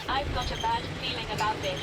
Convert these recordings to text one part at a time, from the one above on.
I've got a bad feeling about this.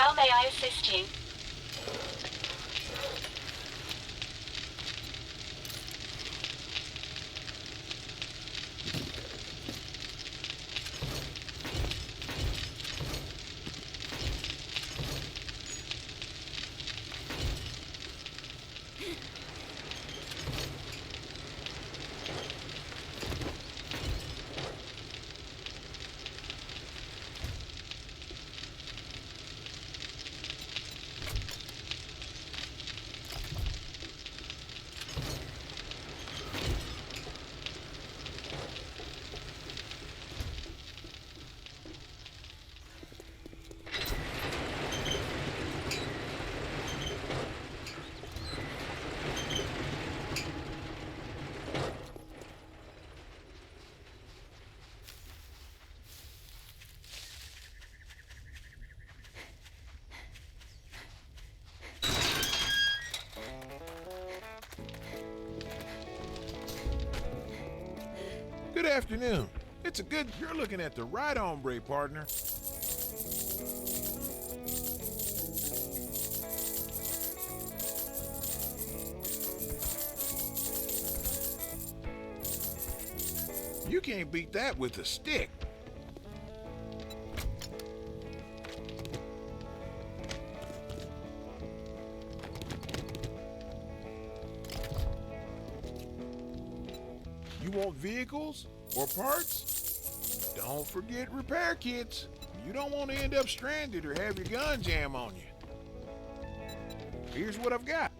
How may I assist you? afternoon. It's a good... You're looking at the right hombre, partner. You can't beat that with a stick. You want vehicles or parts? Don't forget repair kits. You don't want to end up stranded or have your gun jam on you. Here's what I've got.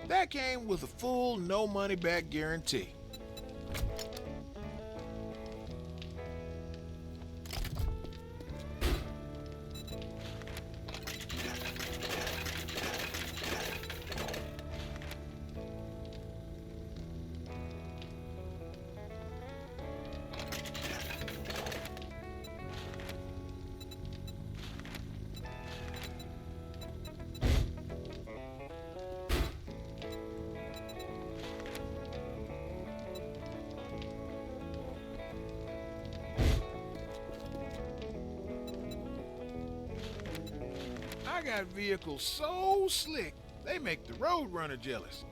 That came with a full no money back guarantee. I got vehicles so slick, they make the road runner jealous.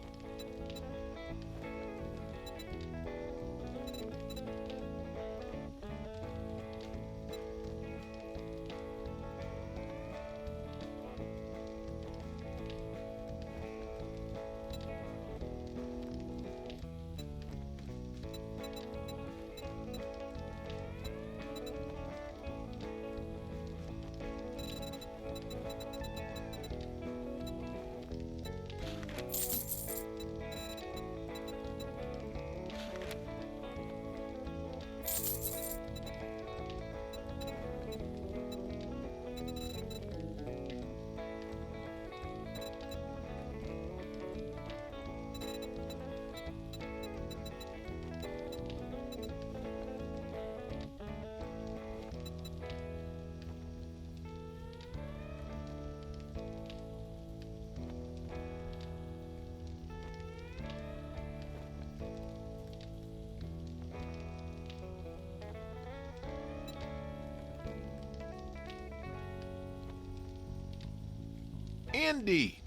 Indeed.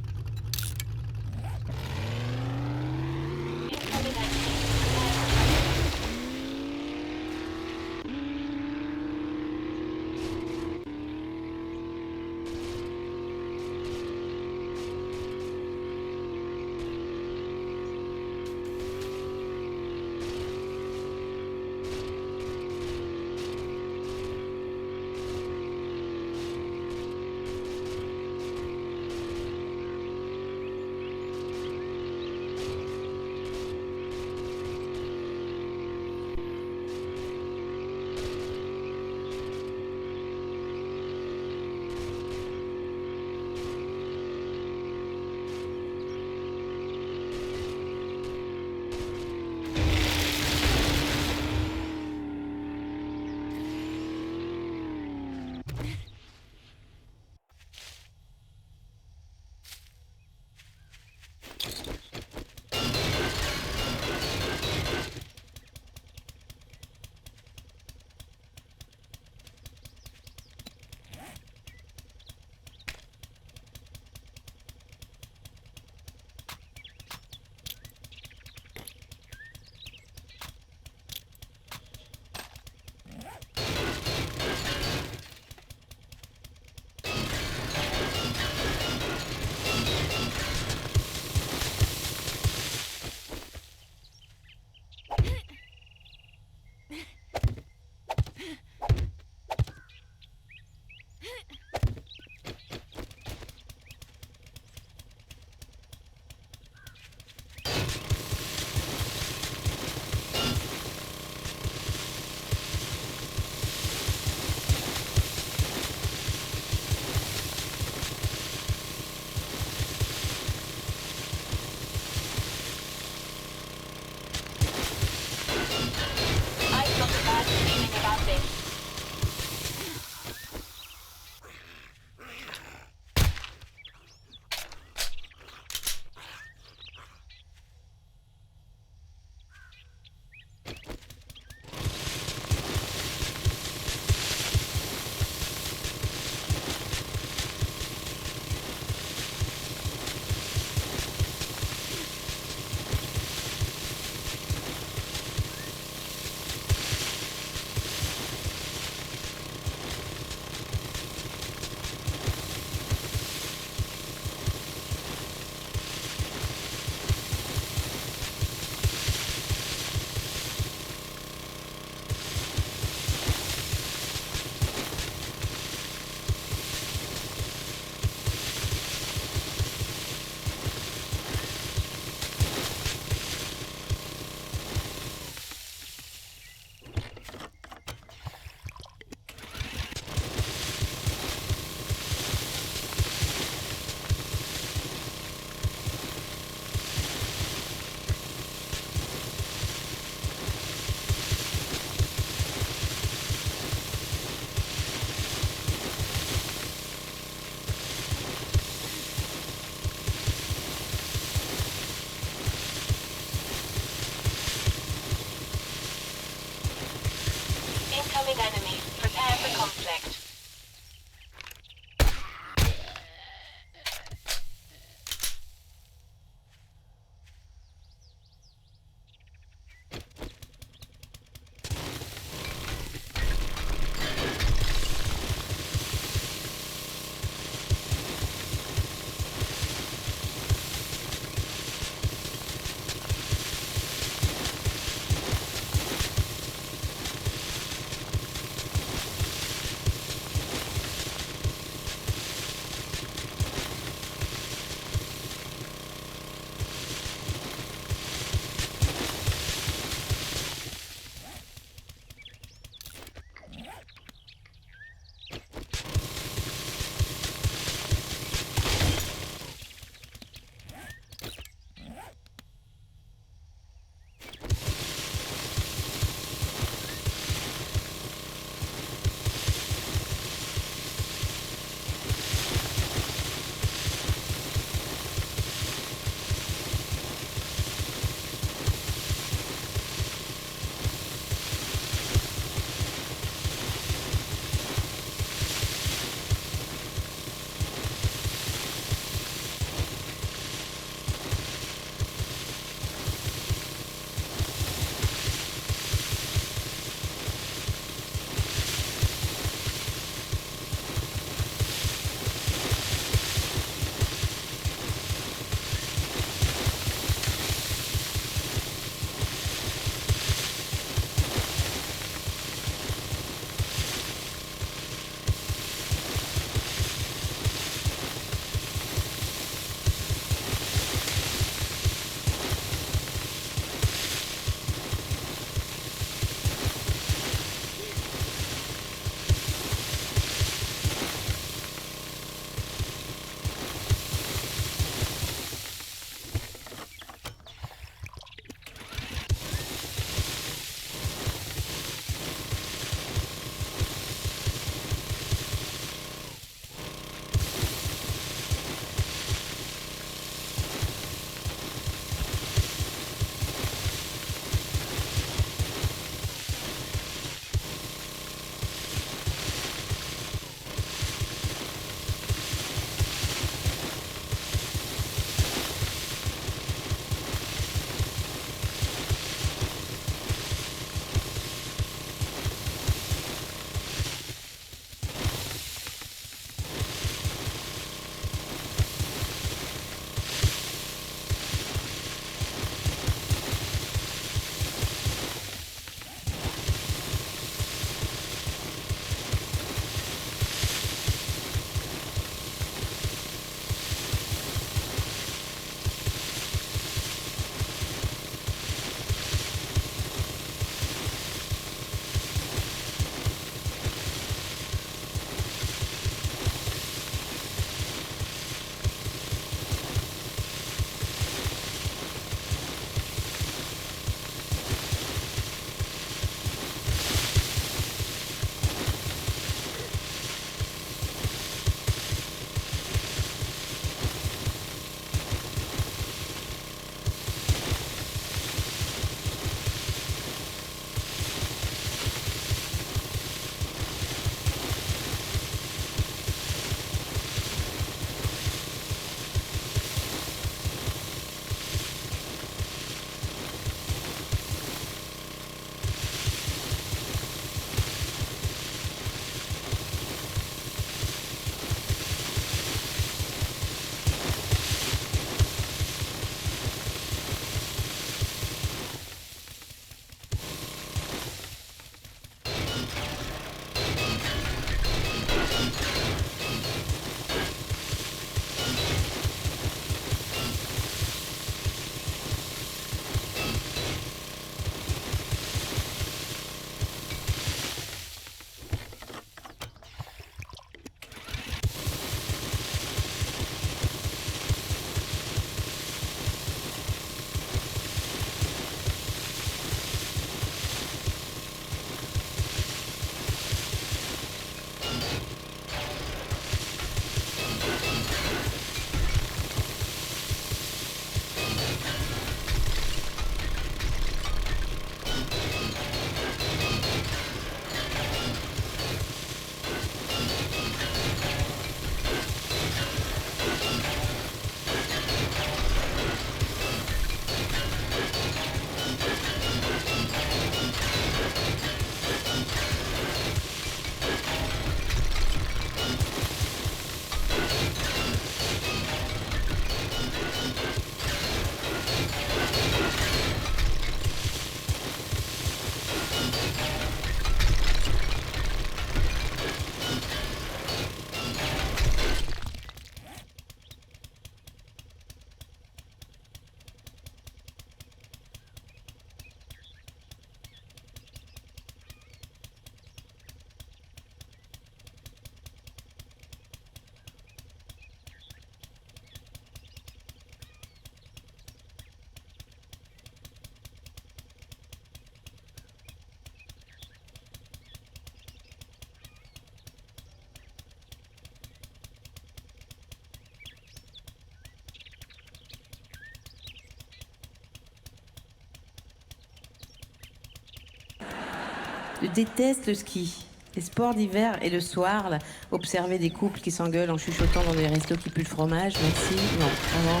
Je déteste le ski. Les sports d'hiver et le soir, là, observer des couples qui s'engueulent en chuchotant dans des restos qui puent le fromage, merci. Non, vraiment.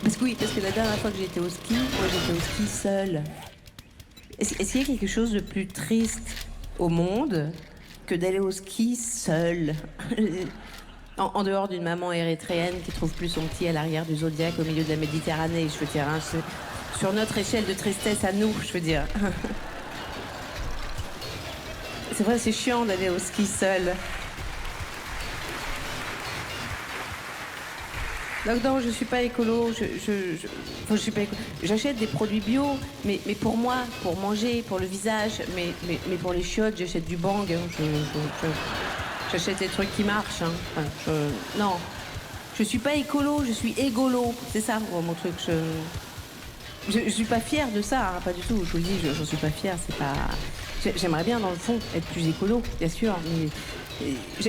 Parce que la dernière fois que j'étais au ski, moi j'étais au ski seule. Est-ce qu'il y a quelque chose de plus triste au monde que d'aller au ski seule? En dehors d'une maman érythréenne qui trouve plus son petit à l'arrière du Zodiac au milieu de la Méditerranée, je veux dire, hein, sur notre échelle de tristesse à nous, je veux dire. C'est vrai, c'est chiant d'aller au ski seul. Donc non, je suis pas écolo, enfin, je suis pas écolo. J'achète des produits bio, mais pour moi, pour manger, pour le visage, mais pour les chiottes, j'achète du bang. Hein. J'achète des trucs qui marchent. Hein. Enfin, non, je suis pas écolo, je suis égolo. C'est ça, mon truc. Je suis pas fière de ça, hein, pas du tout. Je vous le dis, j'en suis pas fière. C'est pas. J'aimerais bien, dans le fond, être plus écolo, bien sûr, mais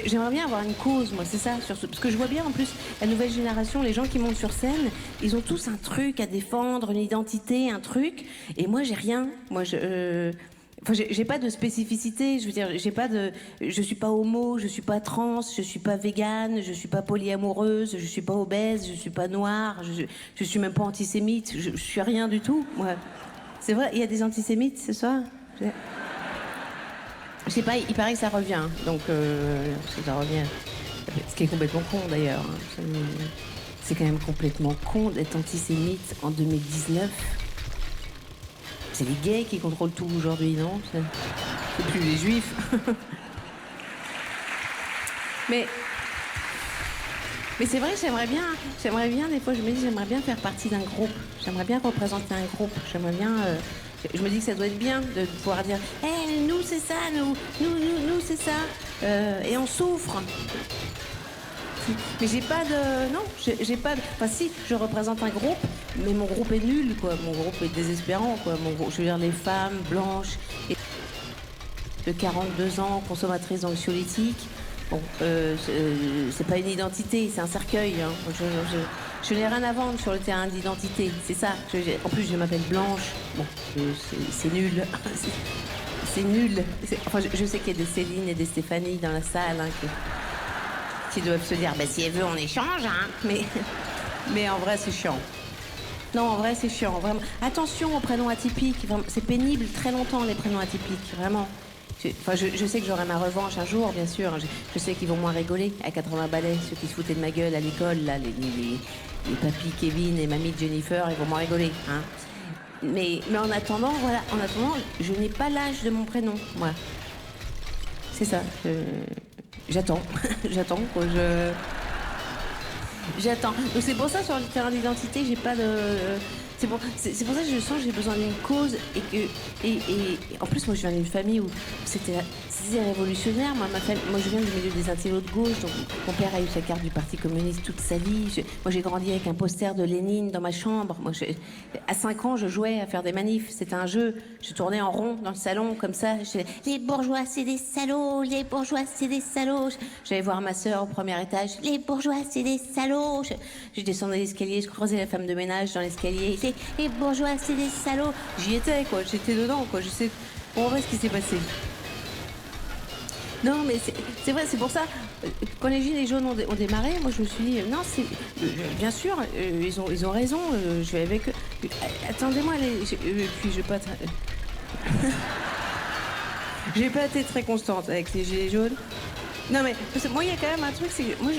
j'aimerais bien avoir une cause, moi, c'est ça. Parce que je vois bien, en plus, la nouvelle génération, les gens qui montent sur scène, ils ont tous un truc à défendre, une identité, un truc. Et moi, j'ai rien. Moi, enfin, j'ai pas de spécificité. Je veux dire, je suis pas homo, je suis pas trans, je suis pas végane, je suis pas polyamoureuse, je suis pas obèse, je suis pas noire, je suis même pas antisémite. Je suis rien du tout, moi. C'est vrai, il y a des antisémites ce soir? Je sais pas, il paraît que ça revient, donc ça revient. Ce qui est complètement con d'ailleurs. Hein. C'est quand même complètement con d'être antisémite en 2019. C'est les gays qui contrôlent tout aujourd'hui, non? C'est plus les juifs. mais c'est vrai, j'aimerais bien, des fois je me dis, j'aimerais bien faire partie d'un groupe. J'aimerais bien représenter un groupe. J'aimerais bien... je me dis que ça doit être bien de pouvoir dire hey, nous c'est ça, nous c'est ça. Et on souffre. Mais j'ai pas de... Non, j'ai pas de... Enfin si, je représente un groupe, mais mon groupe est nul, quoi. Mon groupe est désespérant, quoi. Je veux dire, les femmes blanches et de 42 ans, consommatrices d'anxiolytiques. Bon, c'est pas une identité, c'est un cercueil. Hein. Je n'ai rien à vendre sur le terrain d'identité, c'est ça. En plus, je m'appelle Blanche. Bon, c'est nul. C'est nul. Enfin, je sais qu'il y a des Céline et des Stéphanie dans la salle hein, qui doivent se dire, bah, si elle veut, on échange. Hein. Mais en vrai, c'est chiant. Non, en vrai, c'est chiant, vraiment. Attention aux prénoms atypiques. C'est pénible très longtemps, les prénoms atypiques, vraiment. Je sais que j'aurai ma revanche un jour, bien sûr. Je sais qu'ils vont moins rigoler à 80 balais, ceux qui se foutaient de ma gueule à l'école, là, les papis Kevin et mamie Jennifer, ils vont moins rigoler. Hein. Mais en attendant, voilà, je n'ai pas l'âge de mon prénom, moi. C'est ça. J'attends. J'attends, quoi. J'attends. Donc c'est pour ça, sur le terrain d'identité, j'ai pas de... C'est pour ça que je sens que j'ai besoin d'une cause et en plus moi je viens d'une famille où c'était révolutionnaire. Moi je viens du milieu des intellos de gauche, donc mon père a eu sa carte du Parti communiste toute sa vie. Moi j'ai grandi avec un poster de Lénine dans ma chambre. À 5 ans je jouais à faire des manifs, c'était un jeu. Je tournais en rond dans le salon comme ça. Les bourgeois c'est des salauds, les bourgeois c'est des salauds. J'allais voir ma sœur au premier étage. Les bourgeois c'est des salauds. Je descendais l'escalier, je croisais la femme de ménage dans l'escalier. Les bourgeois, c'est des salauds. J'y étais, quoi. J'étais dedans, quoi. Je sais... On voit ce qui s'est passé. Non, mais c'est vrai, c'est pour ça. Quand les Gilets jaunes ont démarré, moi, je me suis dit, non, c'est... bien sûr, ils ont raison. Je vais avec eux. Attendez-moi, puis je vais pas... J'ai pas été très constante avec les Gilets jaunes. Non, mais parce que moi, il y a quand même un truc, c'est que moi,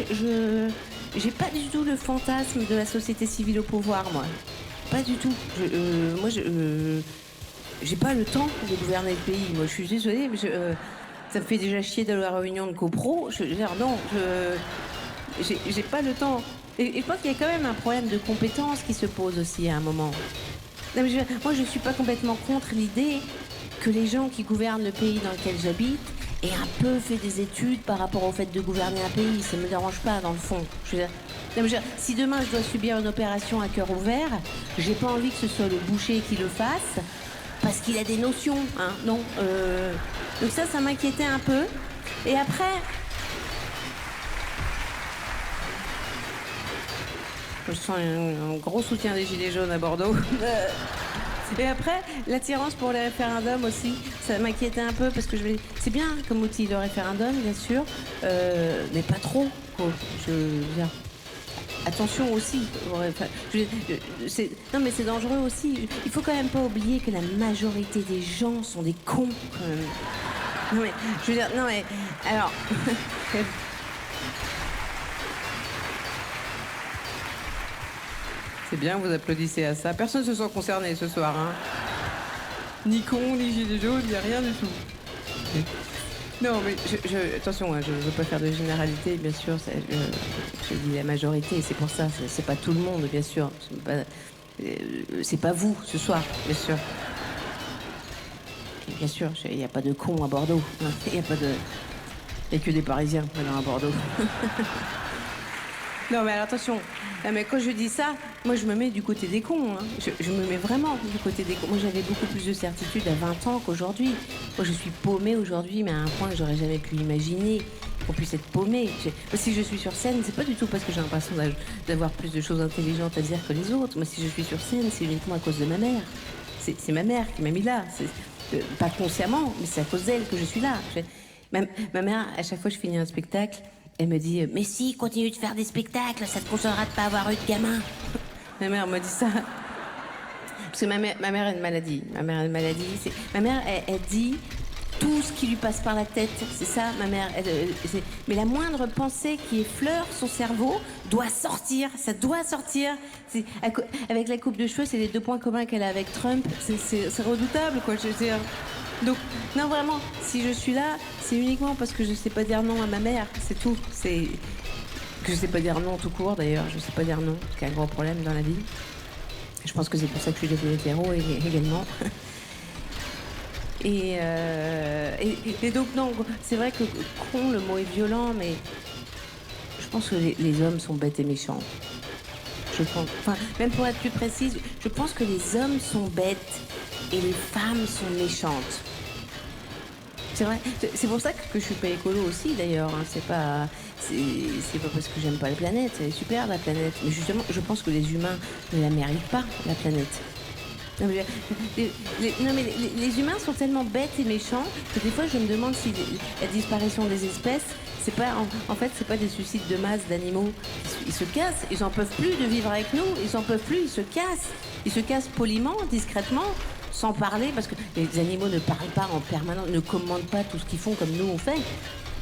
j'ai pas du tout le fantasme de la société civile au pouvoir, moi. Pas du tout. Moi, j'ai pas le temps de gouverner le pays. Moi, je suis désolée, mais ça me fait déjà chier d'aller à la réunion de copro. Je veux dire, non, j'ai pas le temps. Et je pense qu'il y a quand même un problème de compétence qui se pose aussi à un moment. Non, mais moi, je suis pas complètement contre l'idée que les gens qui gouvernent le pays dans lequel j'habite aient un peu fait des études par rapport au fait de gouverner un pays. Ça me dérange pas, dans le fond. Je veux dire, non, mais si demain je dois subir une opération à cœur ouvert, j'ai pas envie que ce soit le boucher qui le fasse, parce qu'il a des notions, hein, non. Donc ça m'inquiétait un peu. Et après... Je sens un gros soutien des Gilets jaunes à Bordeaux. Et après, l'attirance pour les référendums aussi, ça m'inquiétait un peu parce que c'est bien comme outil le référendum, bien sûr, mais pas trop, quoi. Je veux dire, attention aussi. Non, mais c'est dangereux aussi. Il faut quand même pas oublier que la majorité des gens sont des cons, quand même. Non, mais, je veux dire, non, mais, alors... C'est bien, vous applaudissez à ça. Personne ne se sent concerné ce soir, hein. Ni con, ni gilet jaune, il n'y a rien du tout. Non, mais attention, hein, je ne veux pas faire de généralité, bien sûr. Je dis la majorité, c'est pour ça. C'est pas tout le monde, bien sûr. C'est pas vous, ce soir, bien sûr. Et bien sûr, il n'y a pas de cons à Bordeaux. Il n'y a pas de... Il n'y a que des Parisiens maintenant à Bordeaux. Non, mais alors, attention. Non, mais quand je dis ça, moi, je me mets du côté des cons. Hein. Je me mets vraiment du côté des cons. Moi, j'avais beaucoup plus de certitude à 20 ans qu'aujourd'hui. Moi, je suis paumée aujourd'hui, mais à un point que j'aurais jamais pu imaginer qu'on puisse être paumée. Si je suis sur scène, c'est pas du tout parce que j'ai l'impression d'avoir plus de choses intelligentes à dire que les autres. Moi, si je suis sur scène, c'est uniquement à cause de ma mère. C'est ma mère qui m'a mis là. Pas consciemment, mais c'est à cause d'elle que je suis là. Ma mère, à chaque fois que je finis un spectacle, elle me dit « Mais si, continue de faire des spectacles, ça te consolera de pas avoir eu de gamin. » Ma mère me dit ça. Parce que ma mère a une maladie. Ma mère elle dit tout ce qui lui passe par la tête. C'est ça, ma mère. Mais la moindre pensée qui effleure son cerveau doit sortir. Ça doit sortir. Avec la coupe de cheveux, c'est les 2 points communs qu'elle a avec Trump. C'est redoutable, quoi. Je veux dire... Donc, non, vraiment, si je suis là, c'est uniquement parce que je sais pas dire non à ma mère, c'est tout. C'est que je sais pas dire non tout court, d'ailleurs, je sais pas dire non, c'est un gros problème dans la vie. Je pense que c'est pour ça que je suis devenue hétéro également. Et donc, non, c'est vrai que con, le mot est violent, mais je pense que les hommes sont bêtes et méchants. Je pense, enfin, même pour être plus précise, je pense que les hommes sont bêtes et les femmes sont méchantes. C'est vrai. C'est pour ça que je suis pas écolo aussi, d'ailleurs. Hein. C'est pas parce que j'aime pas la planète. Elle est super, la planète. Mais justement, je pense que les humains ne la méritent pas, la planète. Non, mais les humains sont tellement bêtes et méchants que des fois, je me demande si la disparition des espèces, c'est pas, en fait, c'est pas des suicides de masse d'animaux. Ils se cassent. Ils en peuvent plus de vivre avec nous. Ils en peuvent plus. Ils se cassent. Ils se cassent poliment, discrètement. Sans parler, parce que les animaux ne parlent pas en permanence, ne commandent pas tout ce qu'ils font comme nous on fait.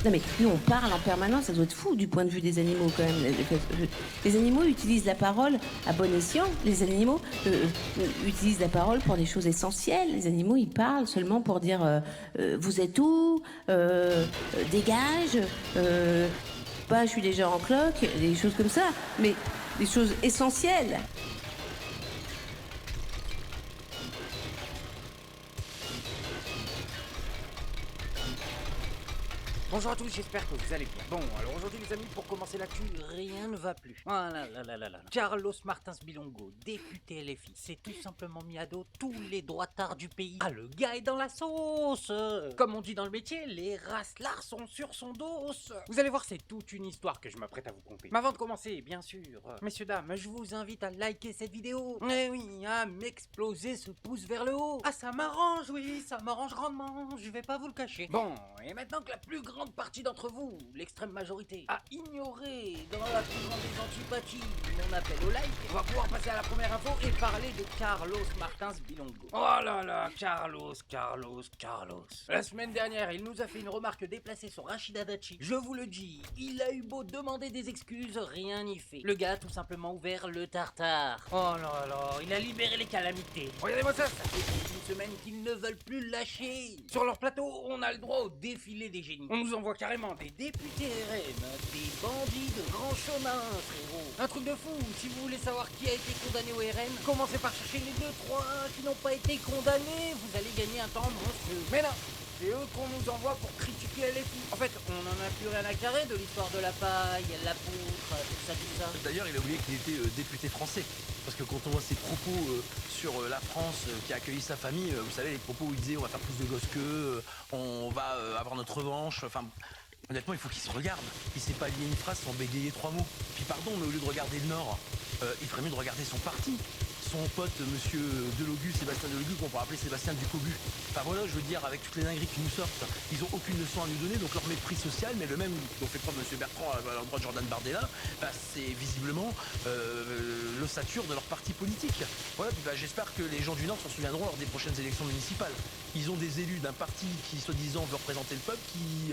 Non mais nous on parle en permanence, ça doit être fou du point de vue des animaux quand même. Les animaux utilisent la parole à bon escient. Les animaux utilisent la parole pour des choses essentielles. Les animaux ils parlent seulement pour dire vous êtes où, dégage, pas je suis déjà en cloque, des choses comme ça. Mais des choses essentielles. Bonjour à tous, j'espère que vous allez bien. Bon, alors aujourd'hui les amis, pour commencer l'actu, rien ne va plus. Ah là là. Carlos Martins Bilongo, député LFI, s'est tout simplement mis à dos tous les droitards du pays. Ah, le gars est dans la sauce. Comme on dit dans le métier, les raslards sont sur son dos. Vous allez voir, c'est toute une histoire que je m'apprête à vous conter. Mais avant de commencer, bien sûr, messieurs, dames, je vous invite à liker cette vidéo. Eh oui, à m'exploser ce pouce vers le haut. Ah, ça m'arrange, oui, ça m'arrange grandement, je vais pas vous le cacher. Bon, et maintenant que la plus grande partie d'entre vous, l'extrême majorité, a ignoré dans la plus grande des antipathies mon appel au like, on va pouvoir passer à la première info et parler de Carlos Martins Bilongo. Oh là là, Carlos. La semaine dernière, il nous a fait une remarque déplacée sur Rachida Dati. Je vous le dis, il a eu beau demander des excuses, rien n'y fait. Le gars a tout simplement ouvert le tartare. Oh là là, il a libéré les calamités. Regardez-moi ça fait plus d'une semaine qu'ils ne veulent plus lâcher. Sur leur plateau, on a le droit au défilé des génies. On nous envoie carrément des députés RN, des bandits de grand chemin, frérot. Un truc de fou, si vous voulez savoir qui a été condamné au RN, commencez par chercher les 2-3 qui n'ont pas été condamnés, vous allez gagner un temps monstrueux. Mais non, c'est eux qu'on nous envoie pour critiquer LFI. En fait, on en a plus rien à carrer de l'histoire de la paille, la poutre, tout ça. D'ailleurs, il a oublié qu'il était député français. Parce que quand on voit ses propos sur la France qui a accueilli sa famille, vous savez, les propos où il disait on va faire plus de gosses qu'eux, on va avoir notre revanche, enfin... Honnêtement, il faut qu'il se regarde. Il sait pas lier une phrase sans bégayer 3 mots. Puis pardon, mais au lieu de regarder le Nord, il ferait mieux de regarder son parti. son pote, monsieur Delogu, Sébastien Delogu, qu'on pourrait appeler Sébastien Ducobu. Enfin voilà, je veux dire, avec toutes les dingueries qui nous sortent, ils ont aucune leçon à nous donner, donc leur mépris social, mais le même dont fait preuve monsieur Bertrand à l'endroit de Jordan Bardella, bah, c'est visiblement l'ossature de leur parti politique. Voilà, puis bah, j'espère que les gens du Nord s'en souviendront lors des prochaines élections municipales. Ils ont des élus d'un parti qui, soi-disant, veut représenter le peuple, qui,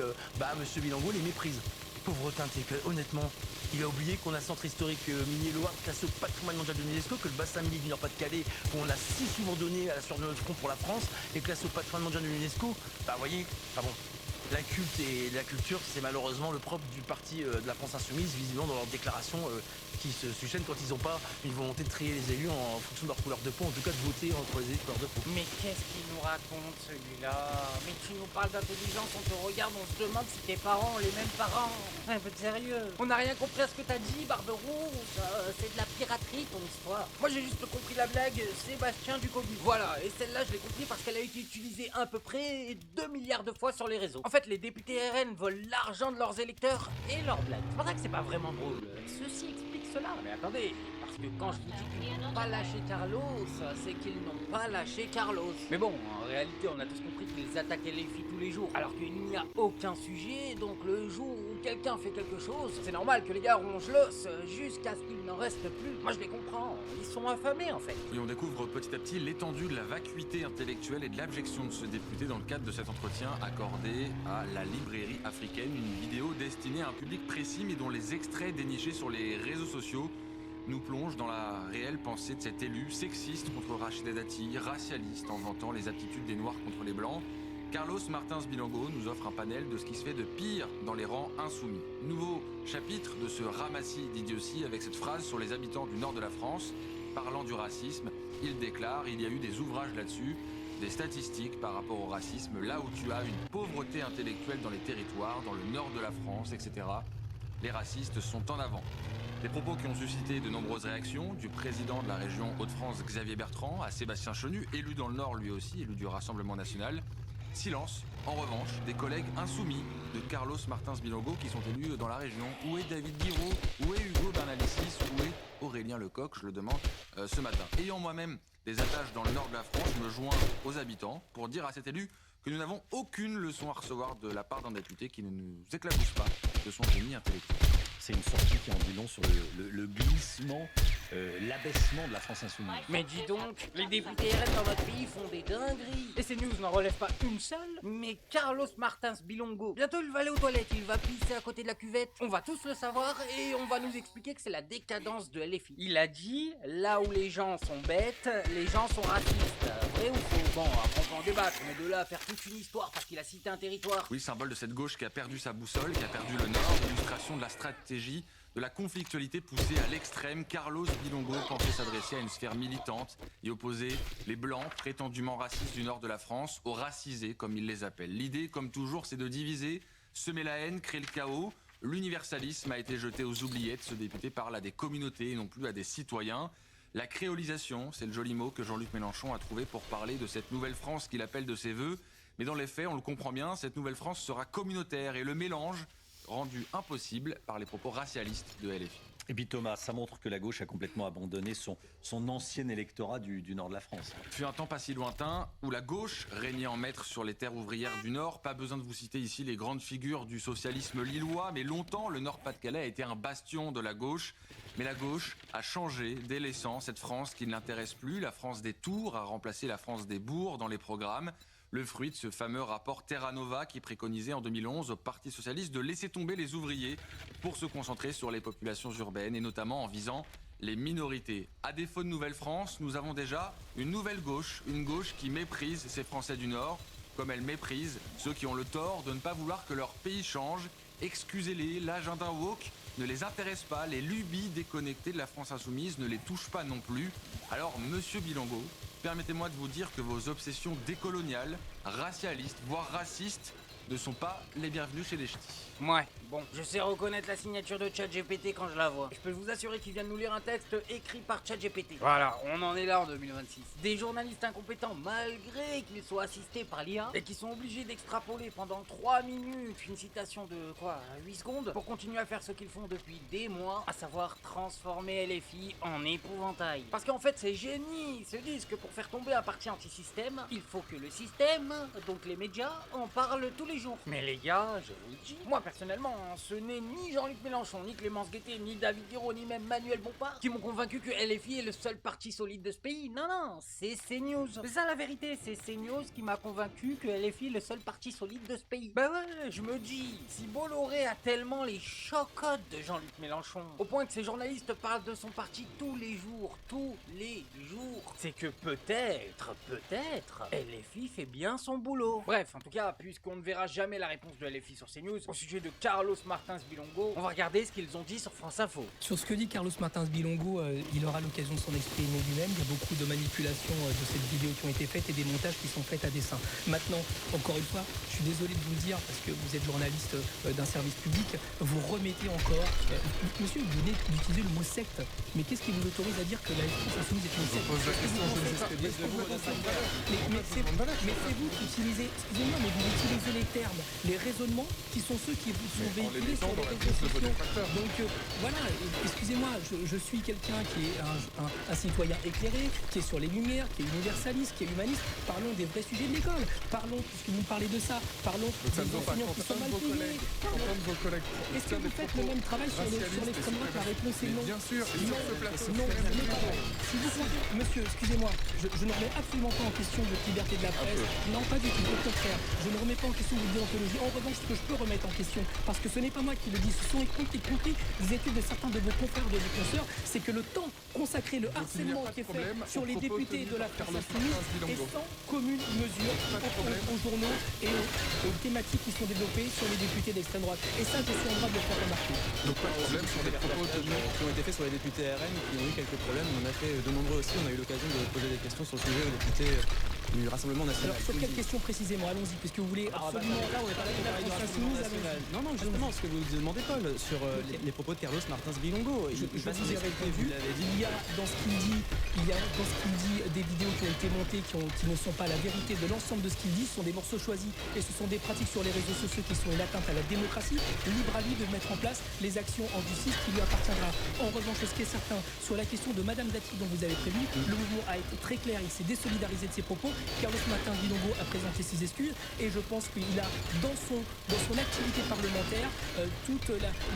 monsieur Bilango les méprise. Pauvre teinté, honnêtement, il a oublié qu'on a le centre historique minier Loire classé au patrimoine mondial de l'UNESCO, que le bassin minier du Nord-Pas-de-Calais, qu'on l'a si souvent donné à la sueur de notre front pour la France, est classé au patrimoine mondial de l'UNESCO. Bah voyez, la culte et la culture, c'est malheureusement le propre du parti de la France Insoumise, visiblement dans leurs déclarations qui se succèdent quand ils n'ont pas une volonté de trier les élus en fonction de leur couleur de peau, en tout cas de voter entre les élus de couleur de peau. Mais qu'est-ce qu'il nous raconte celui-là? Mais tu nous parles d'intelligence, on te regarde, on se demande si tes parents ont les mêmes parents. Un peu de sérieux. On n'a rien compris à ce que t'as dit, Barberousse. C'est de la piraterie ton histoire. Moi j'ai juste compris la blague Sébastien Ducobu. Voilà, et celle-là je l'ai compris parce qu'elle a été utilisée à peu près 2 milliards de fois sur les réseaux. En fait, les députés RN volent l'argent de leurs électeurs et leurs blagues. C'est pour ça que c'est pas vraiment drôle. Ceci explique cela. Mais attendez, parce que quand je vous dis qu'ils n'ont pas lâché Carlos, c'est qu'ils n'ont pas lâché Carlos. Mais bon, en réalité, on a tous compris qu'ils attaquaient les filles tous les jours, alors qu'il n'y a aucun sujet, donc le jour où quelqu'un fait quelque chose, c'est normal que les gars rongent l'os jusqu'à ce qu'il n'en reste plus. Moi, je les comprends. Ils sont affamés, en fait. Et on découvre petit à petit l'étendue de la vacuité intellectuelle et de l'abjection de ce député dans le cadre de cet entretien accordé à la librairie africaine, une vidéo destinée à un public précis mais dont les extraits dénichés sur les réseaux sociaux nous plongent dans la réelle pensée de cet élu sexiste contre Rachida Dati, racialiste en vantant les aptitudes des Noirs contre les Blancs. Carlos Martins Bilongo nous offre un panel de ce qui se fait de pire dans les rangs insoumis. Nouveau chapitre de ce ramassis d'idioties avec cette phrase sur les habitants du nord de la France. Parlant du racisme, il déclare: il y a eu des ouvrages là-dessus, des statistiques par rapport au racisme, là où tu as une pauvreté intellectuelle dans les territoires, dans le nord de la France, etc. Les racistes sont en avant. Des propos qui ont suscité de nombreuses réactions, du président de la région Hauts-de-France Xavier Bertrand à Sébastien Chenu, élu dans le Nord lui aussi, élu du Rassemblement National. Silence, en revanche, des collègues insoumis de Carlos Martins Bilongo qui sont élus dans la région. Où est David Guiraud? Où est Hugo Bernalicis? Où est Aurélien Lecoq? Je le demande ce matin. Ayant moi-même des attaches dans le nord de la France, je me joins aux habitants pour dire à cet élu que nous n'avons aucune leçon à recevoir de la part d'un député qui ne nous éclabousse pas de son génie intellectuel. C'est une sortie qui en dit long sur le glissement, l'abaissement de la France insoumise. Mais dis donc, les députés RN dans notre pays font des dingueries. Et ces news n'en relèvent pas une seule. Mais Carlos Martins Bilongo, bientôt il va aller aux toilettes, il va pisser à côté de la cuvette. On va tous le savoir et on va nous expliquer que c'est la décadence de LFI. Il a dit, là où les gens sont bêtes, les gens sont racistes. Vrai ou faux? Bon, après on peut en débattre, mais de là à faire toute une histoire parce qu'il a cité un territoire. Oui, symbole de cette gauche qui a perdu sa boussole, qui a perdu le nord, illustration de la stratégie, de la conflictualité poussée à l'extrême. Carlos Bilongo pensait s'adresser à une sphère militante et opposer les blancs prétendument racistes du nord de la France aux racisés, comme il les appelle. L'idée, comme toujours, c'est de diviser, semer la haine, créer le chaos. L'universalisme a été jeté aux oubliettes. Ce député parle à des communautés et non plus à des citoyens. La créolisation, c'est le joli mot que Jean-Luc Mélenchon a trouvé pour parler de cette nouvelle France qu'il appelle de ses voeux. Mais dans les faits, on le comprend bien, cette nouvelle France sera communautaire et le mélange rendu impossible par les propos racialistes de LFI. Et puis Thomas, ça montre que la gauche a complètement abandonné son ancien électorat du nord de la France. Fut un temps pas si lointain où la gauche régnait en maître sur les terres ouvrières du Nord. Pas besoin de vous citer ici les grandes figures du socialisme lillois, mais longtemps le Nord-Pas-de-Calais a été un bastion de la gauche. Mais la gauche a changé, délaissant cette France qui ne l'intéresse plus. La France des tours a remplacé la France des bourgs dans les programmes. Le fruit de ce fameux rapport Terra Nova qui préconisait en 2011 au Parti Socialiste de laisser tomber les ouvriers pour se concentrer sur les populations urbaines et notamment en visant les minorités. À défaut de Nouvelle France, nous avons déjà une nouvelle gauche, une gauche qui méprise ces Français du Nord, comme elle méprise ceux qui ont le tort de ne pas vouloir que leur pays change. Excusez-les, l'agenda woke ne les intéresse pas, les lubies déconnectées de la France insoumise ne les touchent pas non plus. Alors, monsieur Bilongo, permettez-moi de vous dire que vos obsessions décoloniales, racialistes, voire racistes, ne sont pas les bienvenues chez les ch'tis. Ouais, Bon, je sais reconnaître la signature de ChatGPT quand je la vois. Je peux vous assurer qu'il vient de nous lire un texte écrit par ChatGPT. Voilà, on en est là en 2026. Des journalistes incompétents, malgré qu'ils soient assistés par l'IA, et qui sont obligés d'extrapoler pendant 3 minutes une citation de, 8 secondes, pour continuer à faire ce qu'ils font depuis des mois, à savoir transformer LFI en épouvantail. Parce qu'en fait, ces génies se disent que pour faire tomber un parti anti-système, il faut que le système, donc les médias, en parlent tous les jours. Mais les gars, je vous le dis, moi personnellement, ce n'est ni Jean-Luc Mélenchon, ni Clémence Guettet, ni David Guiraud, ni même Manuel Bompard qui m'ont convaincu que LFI est le seul parti solide de ce pays. Non, non, c'est CNews. C'est ça la vérité, c'est CNews qui m'a convaincu que LFI est le seul parti solide de ce pays. Bah ouais, je me dis, si Bolloré a tellement les chocottes de Jean-Luc Mélenchon, au point que ces journalistes parlent de son parti tous les jours, c'est que peut-être, LFI fait bien son boulot. Bref, en tout cas, puisqu'on ne verra jamais la réponse de LFI sur CNews, au sujet de Carlos Martins Bilongo, on va regarder ce qu'ils ont dit sur France Info. Sur ce que dit Carlos Martins Bilongo, il aura l'occasion de s'en exprimer lui-même. Il y a beaucoup de manipulations de cette vidéo qui ont été faites et des montages qui sont faits à dessein. Maintenant, encore une fois, je suis désolé de vous le dire parce que vous êtes journaliste d'un service public, vous remettez encore... monsieur, vous venez d'utiliser le mot secte, mais qu'est-ce qui vous autorise à dire que la France Insoumise est une secte? Mais c'est vous qui utilisez... Excusez-moi, mais vous utilisez les termes, les raisonnements qui sont ceux qui vous sont véhiculés sur les réseaux sociaux. Donc voilà, excusez-moi, je suis quelqu'un qui est un citoyen éclairé, qui est sur les lumières, qui est universaliste, qui est humaniste. Parlons des vrais sujets de l'école. Parlons, puisque vous me parlez de ça, parlons des enseignants qui sont mal payés. Est-ce que vous faites le même travail sur l'extrême droite? La réponse est non. Bien sûr, non, si vous comptez, monsieur, excusez-moi, je ne remets absolument pas en question votre liberté de la presse. Non, pas du tout, au contraire. Je ne remets pas en question votre déontologie. En revanche, ce que je peux remettre en question, parce que ce n'est pas moi qui le dis, ce sont y compris les études de certains de vos confrères, de vos consoeurs, c'est que le temps consacré, le harcèlement qui est fait sur les députés de la France Insoumise est sans commune mesure aux journaux et aux thématiques qui sont développées sur les députés d'extrême droite. Et ça, je suis en droit de le faire remarquer. Donc pas de problème sur les propos qui ont été faits sur les députés RN qui ont eu quelques problèmes. On en a fait de nombreux aussi. On a eu l'occasion de poser des questions sur le sujet aux députés du Rassemblement National. Alors sur quelle question précisément? Allons-y, puisque vous voulez absolument... Là, on est pas là pour parler du Rassemblement National. Non, justement, ce que vous demandez, Paul, sur les propos de Carlos Martins Bilongo. Je vous ai répondu. Il y a dans ce qu'il dit, des vidéos qui ont été montées qui ne sont pas la vérité de l'ensemble de ce qu'il dit. Ce sont des morceaux choisis et ce sont des pratiques sur les réseaux sociaux qui sont une atteinte à la démocratie. Libre à lui de mettre en place les actions en justice qui lui appartiendra. En revanche, ce qui est certain, sur la question de Madame Dati dont vous avez prévu, le mouvement a été très clair, il s'est désolidarisé de ses propos. Carlos Martins Bilongo a présenté ses excuses et je pense qu'il a dans son activité parlementaire toute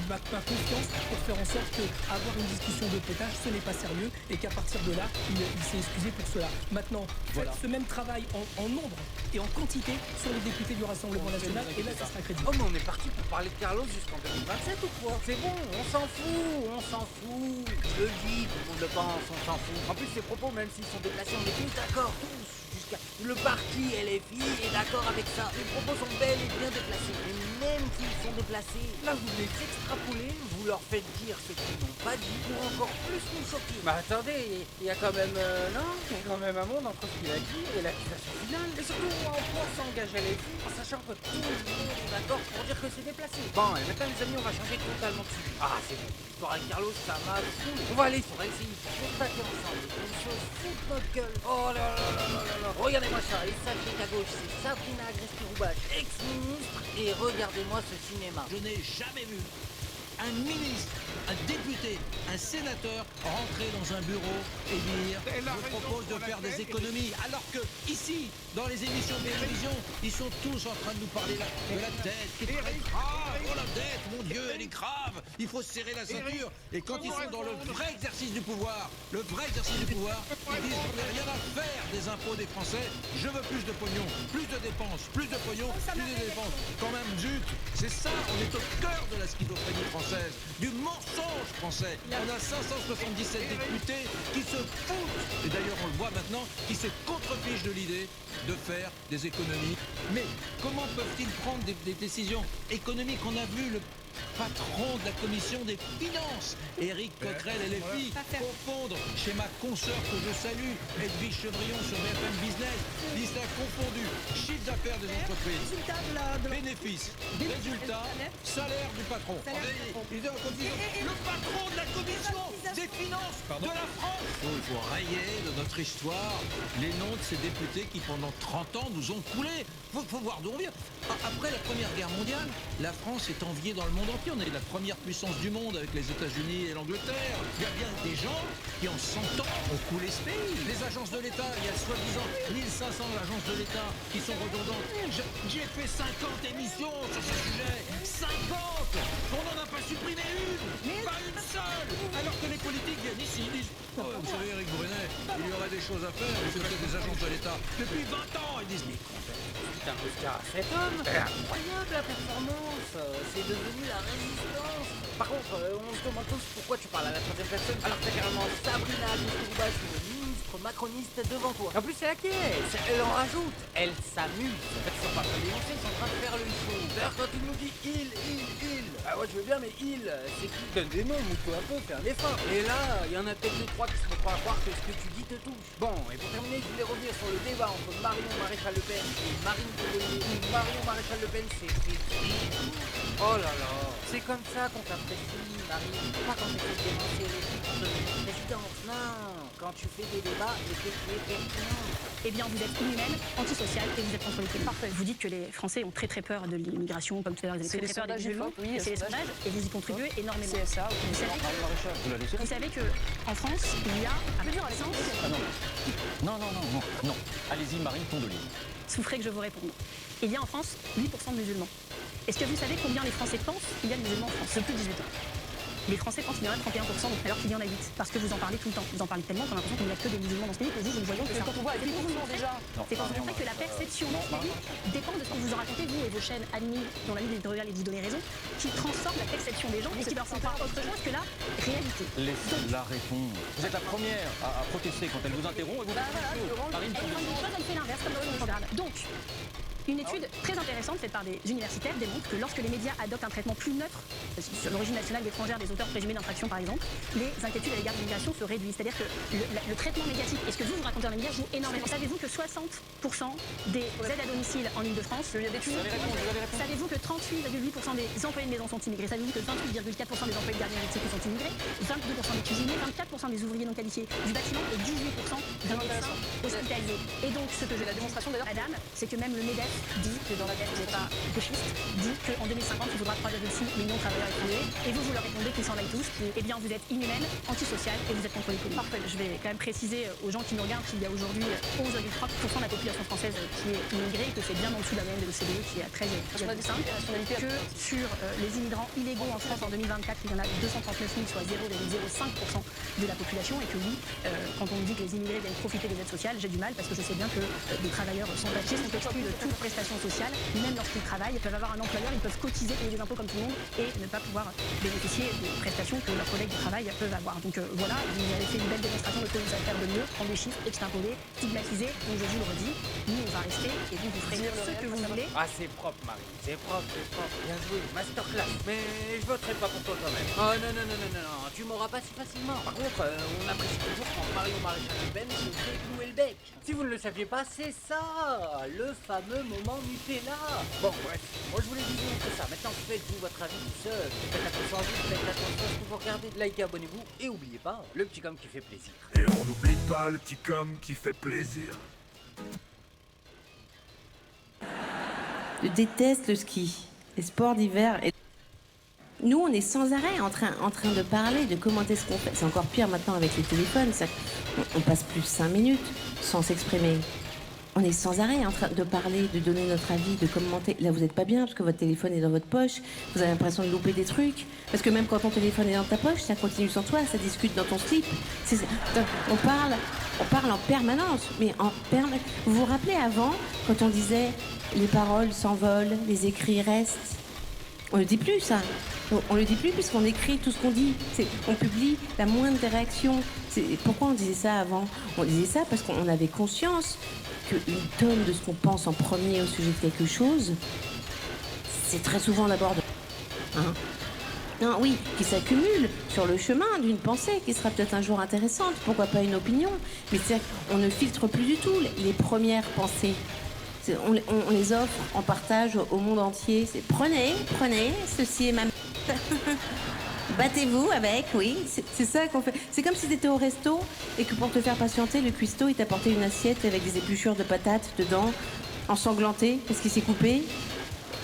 ma confiance pour faire en sorte qu'avoir une discussion de potage, ce n'est pas sérieux et qu'à partir de là, il s'est excusé pour cela. Maintenant, faites ce même travail en nombre et en quantité sur les députés du Rassemblement National et là, ça sera crédible. Oh, mais on est parti pour parler de Carlos jusqu'en 2027 ou quoi? C'est bon, on s'en fout. Je le dis, tout le monde le pense, on s'en fout. En plus, ces propos, même s'ils sont déplacés, on est tous d'accord, tous. Le parti LFI est d'accord avec ça. Les propos sont bel et bien déplacés. Et même s'ils sont déplacés, là vous les extrapolez, vous leur faites dire ce qu'ils n'ont pas dit pour encore plus nous choquer. Bah attendez, il y a quand même un monde entre ce qu'il a dit et l'accusation finale. Et surtout, en quoi s'engage LFI en sachant que tout le monde est d'accord pour dire que c'est déplacé. Bon, et maintenant les amis, on va changer totalement de sujet. Ah c'est bon, l'histoire avec Carlos, ça m'a saoulé. On va aller sur LCI pour constater ensemble une chose fout notre gueule. Oh là là là là là là. Regardez-moi ça, et sachez qu'à gauche c'est Sabrina Agresti-Roubache, ex-ministre, et regardez-moi ce cinéma. Je n'ai jamais vu un ministre, un député, un sénateur rentrer dans un bureau et dire « je propose de faire des économies ». Alors que ici, dans les émissions de télévision, ils sont tous en train de nous parler de la dette qui est très grave. Oh la dette, mon Dieu, elle est grave. Il faut se serrer la ceinture. Et quand ils sont dans le vrai exercice du pouvoir, ils disent « j'en ai rien à faire des impôts des Français, je veux plus de pognon, plus de dépenses, plus de pognon, plus de dépenses ». Quand même, zut, c'est ça, on est au cœur de la schizophrénie française, du mensonge français. On a 577 députés qui se foutent, et d'ailleurs on le voit maintenant, qui se contrefichent de l'idée de faire des économies. Mais comment peuvent-ils prendre des décisions économiques? On a vu patron de la commission des finances. Éric Coquerel et les filles confondre chez ma consoeur que je salue, Edwige Chevrillon sur BFM Business, liste confondu, chiffre d'affaires des entreprises, bénéfices, résultats, salaire du patron. Le patron de la commission des finances de la France. Il faut rayer de notre histoire les noms de ces députés qui pendant 30 ans nous ont coulés. Faut voir d'où on vient. Après la Première Guerre mondiale, la France est enviée dans le monde entier. On est la première puissance du monde avec les États-Unis et l'Angleterre. Il y a bien des gens qui en 100 ans ont coulé ce pays. Les agences de l'État, il y a soi-disant 1500 agences de l'État qui sont redondantes. J'ai fait 50 émissions sur ce sujet. 50. On n'en a pas supprimé une. Pas une seule. Alors que les politiques viennent ici, ils disent vous savez, Éric Brunet, il y aurait des choses à faire du côté des agences de l'État. Depuis 20 ans, ils disent mais Putain, Oscar, cet homme, c'est incroyable la performance, c'est devenu la résistance. Par contre, on se demande tous pourquoi tu parles à la troisième personne alors que t'as carrément Sabrina Goustourba, une ministre macroniste devant toi. En plus, c'est la caisse, elle en rajoute, elle s'amuse. En fait, ils sont pas comme les Français, ils sont en train de faire le show. D'ailleurs, quand il nous dit il, ah ouais, je veux bien, mais il, c'est qui donne des noms, mousse un peu, fais un effort. Et là, il y en a peut-être 2-3 qui se mettront à croire que ce que tu dis te touche. Bon, et pour terminer, je voulais revenir sur le débat entre Marion Maréchal Le Pen et Marine Marion Maréchal Le Pen, c'est oh là là, c'est comme ça qu'on t'apprécie, Marine. Pas quand tu fais dénoncer les titres de présidence, non. Quand tu fais des débats et que tu es pertinent. Eh bien, vous êtes inhumaine, antisociale et vous êtes contre l'économie. Parfait. Vous dites que les Français ont très peur de l'immigration, comme tout à l'heure, ils avaient très peur des musulmans. Oui, c'est les sondages et vous y contribuez énormément. CSA, vous savez qu'en France, il y a un peu dur à l'essence. Non. Allez-y, Marine Tondelier. Souffrez que je vous réponde. Il y a en France 8% de musulmans. Est-ce que vous savez combien les Français pensent qu'il y a de musulmans en France? De plus de 18 ans. Les Français pensent qu'il y en a 31%, donc alors qu'il y en a 8. Parce que vous en parlez tout le temps. Vous en parlez tellement qu'on a l'impression qu'il n'y a que des musulmans dans ce pays que vous ne voyez que ça. Quand on voit les musulmans déjà. C'est pour vous montrer que la perception du pays dépend de ce que vous en racontez, vous et vos chaînes admis dont la ligne éditoriale et vous donnez raison, qui transforment la perception des gens et qui leur font pas autre chose que la réalité. Laissez-la répondre. Vous êtes la première à protester quand elle vous interrompt et vous Marine Tondelier. Elle fait l'inverse comme dans le programme. Donc, une étude très intéressante faite par des universitaires démontre que lorsque les médias adoptent un traitement plus neutre sur l'origine nationale étrangère des auteurs présumés d'infraction par exemple, les inquiétudes à l'égard de l'immigration se réduisent. C'est-à-dire que le traitement médiatique et ce que vous racontez dans les médias joue énormément. Savez-vous que 60% des aides à domicile en Ile-de-France, savez-vous que 38,8% des employés de maison sont immigrés, savez-vous que 28,4% des employés de gardien sont immigrés, 22% des cuisiniers, 24% des ouvriers non qualifiés du bâtiment et 18% des médecins hospitaliers. Et donc ce que je la démonstration d'ailleurs, madame, c'est que même le MEDEF dit que dans la dette n'est pas gauchiste, dit qu'en 2050 il faudra 3,6 millions de travailleurs étrangers et vous leur répondez qu'ils s'en aillent tous. Eh bien vous êtes inhumaine, antisociale et vous êtes contre l'économie. Parfait. Je vais quand même préciser aux gens qui nous regardent qu'il y a aujourd'hui 11,3% de la population française qui est immigrée et que c'est bien en dessous de la moyenne de l'OCDE qui est à 13,5%. Que sur les immigrants illégaux en France en 2024 il y en a 239 000 soit 0,05% de la population et que oui, quand on me dit que les immigrés viennent profiter des aides sociales, j'ai du mal parce que je sais bien que les travailleurs sans papier sont exclus de toute prestation sociale, même lorsqu'ils travaillent, ils peuvent avoir un employeur, ils peuvent cotiser, payer des impôts comme tout le monde et ne pas pouvoir bénéficier des prestations que leurs collègues de travail peuvent avoir. Donc voilà, vous avez fait une belle démonstration de ce que vous savez faire de mieux, prendre des chiffres, extrapoler, stigmatiser. Donc je vous le redis, nous on va rester et vous ferez ce que vous voulez. Ah c'est propre Marie, c'est propre, bien joué, masterclass. Mais je voterai pas pour toi quand même. Oh non, tu m'auras pas si facilement. Par contre, on apprécie toujours quand Marion Maréchal Le Pen se fait clouer le bec. Si vous ne le saviez pas, c'est ça, le fameux moment Nutella. Bon bref, moi je voulais vous montrer ça. Maintenant faites-vous votre avis tout seul. Faites attention à vous, faites attention à ce que vous regardez. Likez, abonnez-vous et oubliez pas, le petit com qui fait plaisir. Et on n'oublie pas le petit com qui fait plaisir. Je déteste le ski, les sports d'hiver. Et nous, on est sans arrêt en train de parler, de commenter ce qu'on fait. C'est encore pire maintenant avec les téléphones. On passe plus de 5 minutes sans s'exprimer. On est sans arrêt en train de parler, de donner notre avis, de commenter. Là, vous n'êtes pas bien parce que votre téléphone est dans votre poche. Vous avez l'impression de louper des trucs. Parce que même quand ton téléphone est dans ta poche, ça continue sans toi, ça discute dans ton slip. On parle en permanence. Mais vous vous rappelez avant, quand on disait les paroles s'envolent, les écrits restent. On le dit plus, ça. On le dit plus puisqu'on écrit tout ce qu'on dit. On publie la moindre des réactions. Pourquoi on disait ça avant? On disait ça parce qu'on avait conscience qu'une tonne de ce qu'on pense en premier au sujet de quelque chose, c'est très souvent d'abord Non, oui, qui s'accumulent sur le chemin d'une pensée qui sera peut-être un jour intéressante, pourquoi pas une opinion. Mais c'est on ne filtre plus du tout les premières pensées. On les offre en partage au monde entier. C'est prenez, ceci est ma... Battez-vous avec, oui, c'est ça qu'on fait. C'est comme si t'étais au resto et que pour te faire patienter, le cuistot il t'apportait une assiette avec des épluchures de patates dedans, ensanglantées parce qu'il s'est coupé.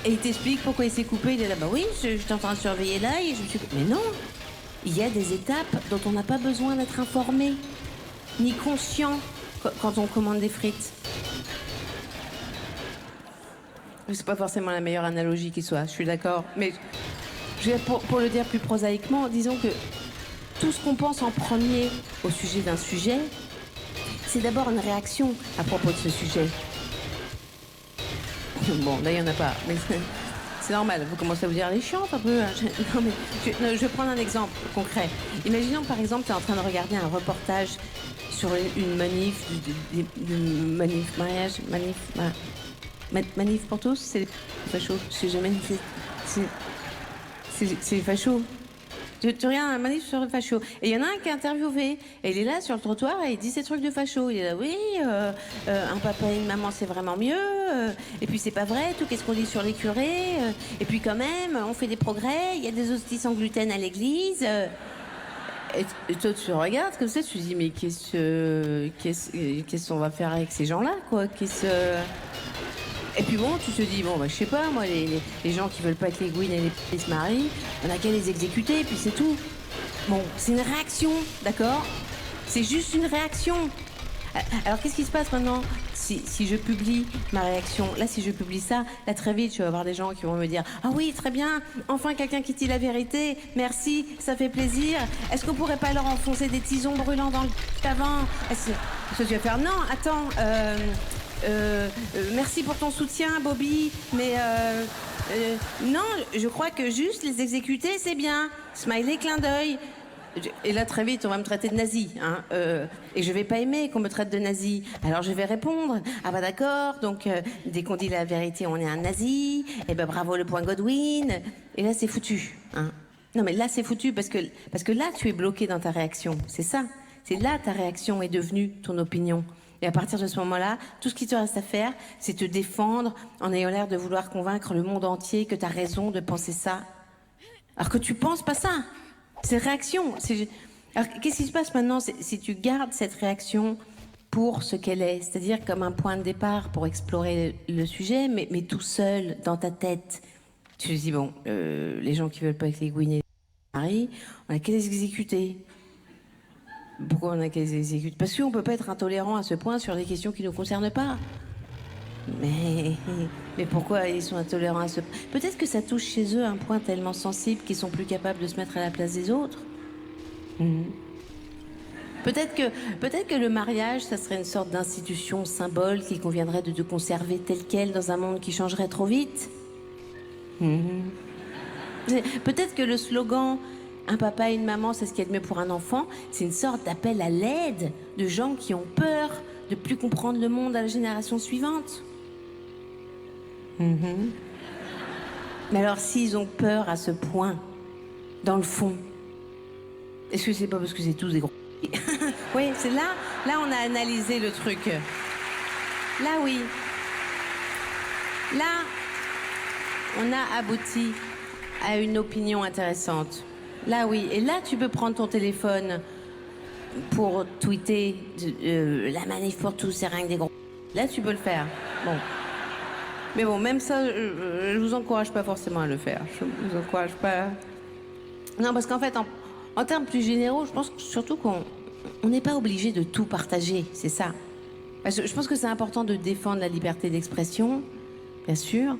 Et il t'explique pourquoi il s'est coupé. Il est là, bah oui, j'étais en train de surveiller l'ail et je me suis... Mais non, il y a des étapes dont on n'a pas besoin d'être informé, ni conscient quand on commande des frites. C'est pas forcément la meilleure analogie qui soit, je suis d'accord. Mais pour le dire plus prosaïquement, disons que tout ce qu'on pense en premier au sujet d'un sujet, c'est d'abord une réaction à propos de ce sujet. Bon, là, il n'y en a pas. Mais c'est normal, vous commencez à vous dire, elle est chiante un peu. Non, mais je vais prendre un exemple concret. Imaginons, par exemple, tu es en train de regarder un reportage sur une manif, manif pour tous, c'est les fachos. Je sais jamais. C'est les fachos. Tu regardes un manif sur le facho. Et il y en a un qui est interviewé. Et il est là sur le trottoir et il dit ces trucs de facho. Il est là, oui, un papa et une maman, c'est vraiment mieux. Et puis c'est pas vrai, tout qu'est-ce qu'on dit sur les curés. Et puis quand même, on fait des progrès. Il y a des hosties sans gluten à l'église. Et toi, tu regardes comme ça, tu te dis, mais qu'est-ce qu'on va faire avec ces gens-là, quoi? Et puis bon, tu te dis, bon, bah, je sais pas, moi, les gens qui veulent pas que les gouines et les se marient, on a qu'à les exécuter, puis c'est tout. Bon, c'est une réaction, d'accord? C'est juste une réaction. Alors, qu'est-ce qui se passe maintenant si je publie ma réaction? Là, si je publie ça, là, très vite, je vais avoir des gens qui vont me dire, ah oui, très bien, enfin quelqu'un qui dit la vérité, merci, ça fait plaisir. Est-ce qu'on pourrait pas leur enfoncer des tisons brûlants dans le avant? Est-ce que tu vas faire, non, attends, merci pour ton soutien, Bobby, mais non, je crois que juste les exécuter, c'est bien. Smiley, clin d'œil. Et là, très vite, on va me traiter de nazi, hein, et je vais pas aimer qu'on me traite de nazi. Alors je vais répondre, ah bah d'accord, donc dès qu'on dit la vérité, on est un nazi, et ben bravo le point Godwin. Et là, c'est foutu, hein. Non mais là, c'est foutu parce que là, tu es bloqué dans ta réaction, c'est ça. C'est là, ta réaction est devenue ton opinion. Et à partir de ce moment-là, tout ce qui te reste à faire, c'est te défendre en ayant l'air de vouloir convaincre le monde entier que t'as raison de penser ça. Alors que tu penses pas ça. C'est réaction. Alors qu'est-ce qui se passe maintenant si tu gardes cette réaction pour ce qu'elle est, c'est-à-dire comme un point de départ pour explorer le sujet, mais tout seul, dans ta tête. Tu te dis, bon, les gens qui veulent pas que les gouines et les maris, on a qu'à les exécuter. Pourquoi on a qu'à les exécuter? Parce qu'on peut pas être intolérant à ce point sur des questions qui nous concernent pas. Mais pourquoi ils sont intolérants à ce point? Peut-être que ça touche chez eux un point tellement sensible qu'ils sont plus capables de se mettre à la place des autres. Peut-être que le mariage, ça serait une sorte d'institution symbole qu'il conviendrait de conserver telle quelle dans un monde qui changerait trop vite. Peut-être que le slogan « Un papa et une maman, c'est ce qu'il y a de mieux pour un enfant », c'est une sorte d'appel à l'aide de gens qui ont peur de plus comprendre le monde à la génération suivante. Mais alors, s'ils ont peur à ce point, dans le fond, est-ce que c'est pas parce que c'est tous des gros... Oui, c'est là on a analysé le truc. Là, oui. Là, on a abouti à une opinion intéressante. Là, oui. Et là, tu peux prendre ton téléphone pour tweeter la manif pour tous, c'est rien que des gros... Là, tu peux le faire. Bon. Mais bon, même ça, je vous encourage pas forcément à le faire. Je vous encourage pas... Non, parce qu'en fait, en termes plus généraux, je pense surtout qu'on n'est pas obligé de tout partager, c'est ça. Je pense que c'est important de défendre la liberté d'expression, bien sûr,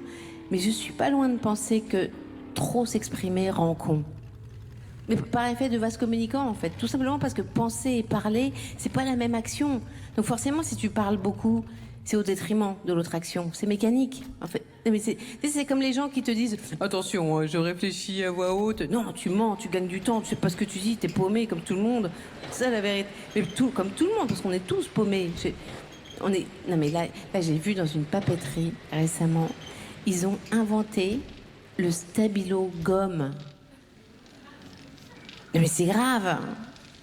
mais je suis pas loin de penser que trop s'exprimer rend con. Mais par effet de vase communicant, en fait. Tout simplement parce que penser et parler, c'est pas la même action. Donc forcément, si tu parles beaucoup, c'est au détriment de l'autre action. C'est mécanique, en fait. Mais c'est comme les gens qui te disent « Attention, je réfléchis à voix haute. » Non, tu mens, tu gagnes du temps, tu sais pas ce que tu dis, t'es paumé comme tout le monde. C'est ça la vérité. Mais comme tout le monde, parce qu'on est tous paumés. Non mais là j'ai vu dans une papeterie récemment, ils ont inventé le stabilo gomme. Non mais c'est grave.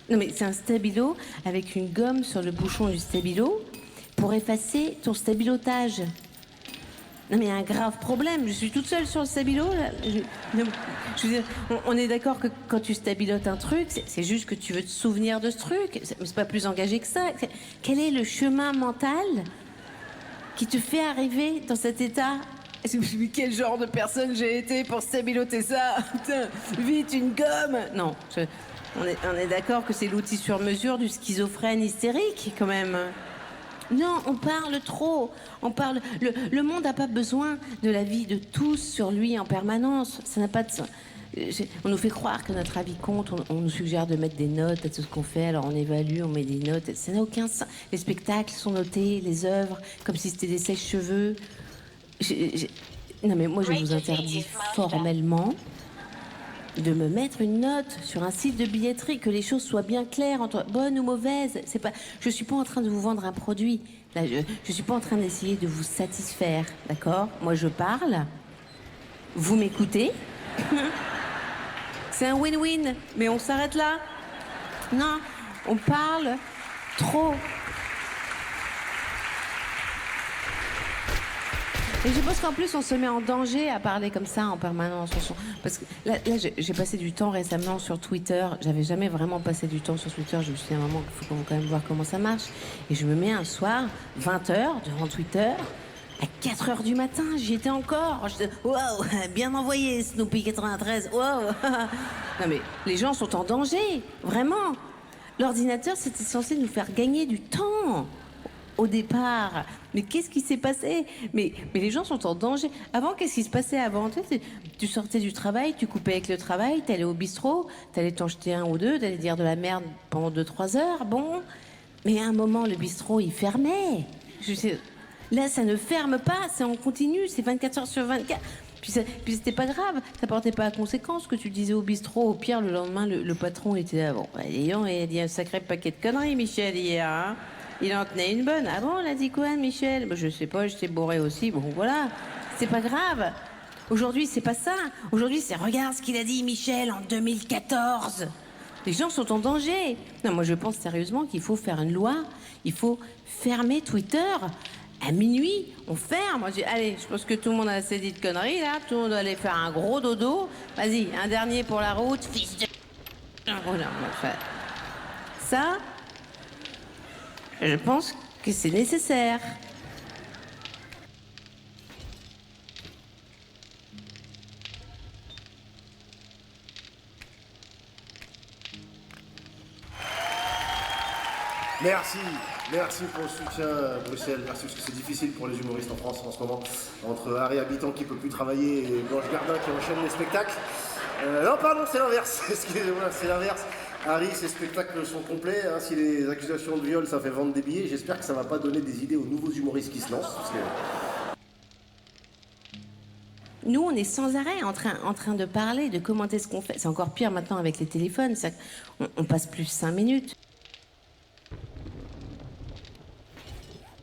Non mais c'est un stabilo avec une gomme sur le bouchon du stabilo pour effacer ton stabilotage. Non mais il y a un grave problème, je suis toute seule sur le stabilo là. Je veux dire, on est d'accord que quand tu stabilotes un truc, c'est juste que tu veux te souvenir de ce truc. C'est pas plus engagé que ça. Quel est le chemin mental qui te fait arriver dans cet état? Quel genre de personne j'ai été pour stabiloter ça? Putain, vite, une gomme! Non, on est d'accord que c'est l'outil sur mesure du schizophrène hystérique, quand même. Non, on parle trop. On parle. Le monde n'a pas besoin de l'avis de tous sur lui en permanence. Ça n'a pas de. On nous fait croire que notre avis compte. On nous suggère de mettre des notes à tout ce qu'on fait. Alors on évalue, on met des notes. Ça n'a aucun sens. Les spectacles sont notés, les œuvres, comme si c'était des sèches-cheveux. Non mais moi je vous interdis formellement de me mettre une note sur un site de billetterie, que les choses soient bien claires entre bonnes ou mauvaises. C'est pas, je suis pas en train de vous vendre un produit. Là, je suis pas en train d'essayer de vous satisfaire, d'accord? Moi je parle, vous m'écoutez. C'est un win-win, mais on s'arrête là. Non, on parle trop. Et je pense qu'en plus, on se met en danger à parler comme ça en permanence. Parce que là j'ai passé du temps récemment sur Twitter. J'avais jamais vraiment passé du temps sur Twitter. Je me suis dit à un moment qu'il faut quand même voir comment ça marche. Et je me mets un soir, 20h, devant Twitter. À 4h du matin, j'y étais encore. Waouh, bien envoyé, Snoopy 93. Waouh. Non mais, les gens sont en danger, vraiment. L'ordinateur, c'était censé nous faire gagner du temps. Au départ. Mais qu'est-ce qui s'est passé? Mais les gens sont en danger. Avant, qu'est-ce qui se passait avant? Tu sortais du travail, tu coupais avec le travail, t'allais au bistrot, t'allais t'en jeter un ou deux, t'allais dire de la merde pendant 2-3 heures, bon. Mais à un moment, le bistrot, il fermait. Là, ça ne ferme pas, c'est en continu, c'est 24 heures sur 24. Puis c'était pas grave, ça portait pas à conséquence que tu disais au bistrot. Au pire, le lendemain, le patron était là. Bon, il a dit un sacré paquet de conneries, Michel, hier, hein. Il en tenait une bonne. Ah bon, on a dit quoi, Michel? Je sais pas, j'étais bourré aussi. Bon, voilà. C'est pas grave. Aujourd'hui, c'est pas ça. Aujourd'hui, c'est regarde ce qu'il a dit, Michel, en 2014. Les gens sont en danger. Non, moi, je pense sérieusement qu'il faut faire une loi. Il faut fermer Twitter. À minuit, on ferme. Allez, je pense que tout le monde a assez dit de conneries, là. Tout le monde doit aller faire un gros dodo. Vas-y, un dernier pour la route. Fils de... Voilà, enfin, ça... Je pense que c'est nécessaire. Merci pour le soutien, Bruxelles. Merci, parce que c'est difficile pour les humoristes en France en ce moment. Entre Harry Habitant qui peut plus travailler et Blanche Gardin qui enchaîne les spectacles. Non, pardon, c'est l'inverse. Excusez-moi, c'est l'inverse. Harry, ses spectacles sont complets. Hein. Si les accusations de viol, ça fait vendre des billets, j'espère que ça va pas donner des idées aux nouveaux humoristes qui se lancent. Parce que... Nous, on est sans arrêt en train de parler, de commenter ce qu'on fait. C'est encore pire maintenant avec les téléphones. On passe plus 5 minutes.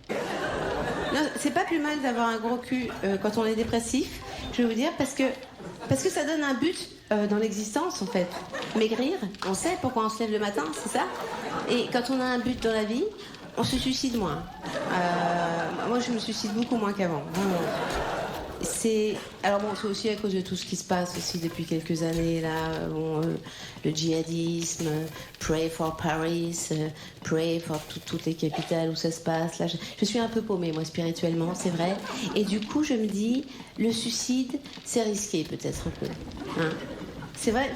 Non, c'est pas plus mal d'avoir un gros cul quand on est dépressif, je vais vous dire, parce que ça donne un but dans l'existence, en fait. Maigrir, on sait pourquoi on se lève le matin, c'est ça? Et quand on a un but dans la vie, on se suicide moins. Moi, je me suicide beaucoup moins qu'avant. Alors bon, c'est aussi à cause de tout ce qui se passe aussi depuis quelques années, là. Bon, le djihadisme, Pray for Paris, Pray for toutes les capitales où ça se passe. Là, je suis un peu paumée, moi, spirituellement, c'est vrai. Et du coup, je me dis, le suicide, c'est risqué, peut-être un peu. Hein? C'est vrai,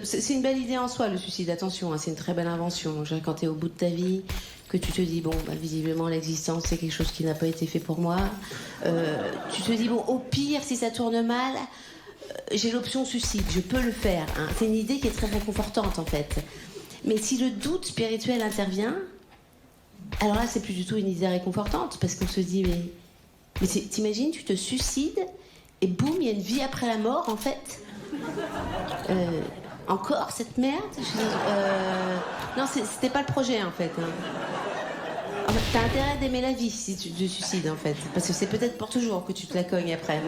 c'est une belle idée en soi, le suicide. Attention, hein, c'est une très belle invention. Genre, quand t'es au bout de ta vie, que tu te dis, bon, bah, visiblement, l'existence, c'est quelque chose qui n'a pas été fait pour moi. Tu te dis, bon, au pire, si ça tourne mal, j'ai l'option suicide, je peux le faire. Hein. C'est une idée qui est très réconfortante, en fait. Mais si le doute spirituel intervient, alors là, c'est plus du tout une idée réconfortante, parce qu'on se dit, mais t'imagines, tu te suicides, et boum, il y a une vie après la mort, en fait. Encore cette merde? Non, c'était pas le projet, en fait. Hein. En fait, t'as intérêt d'aimer la vie si tu te suicides, en fait. Parce que c'est peut-être pour toujours que tu te la cognes après.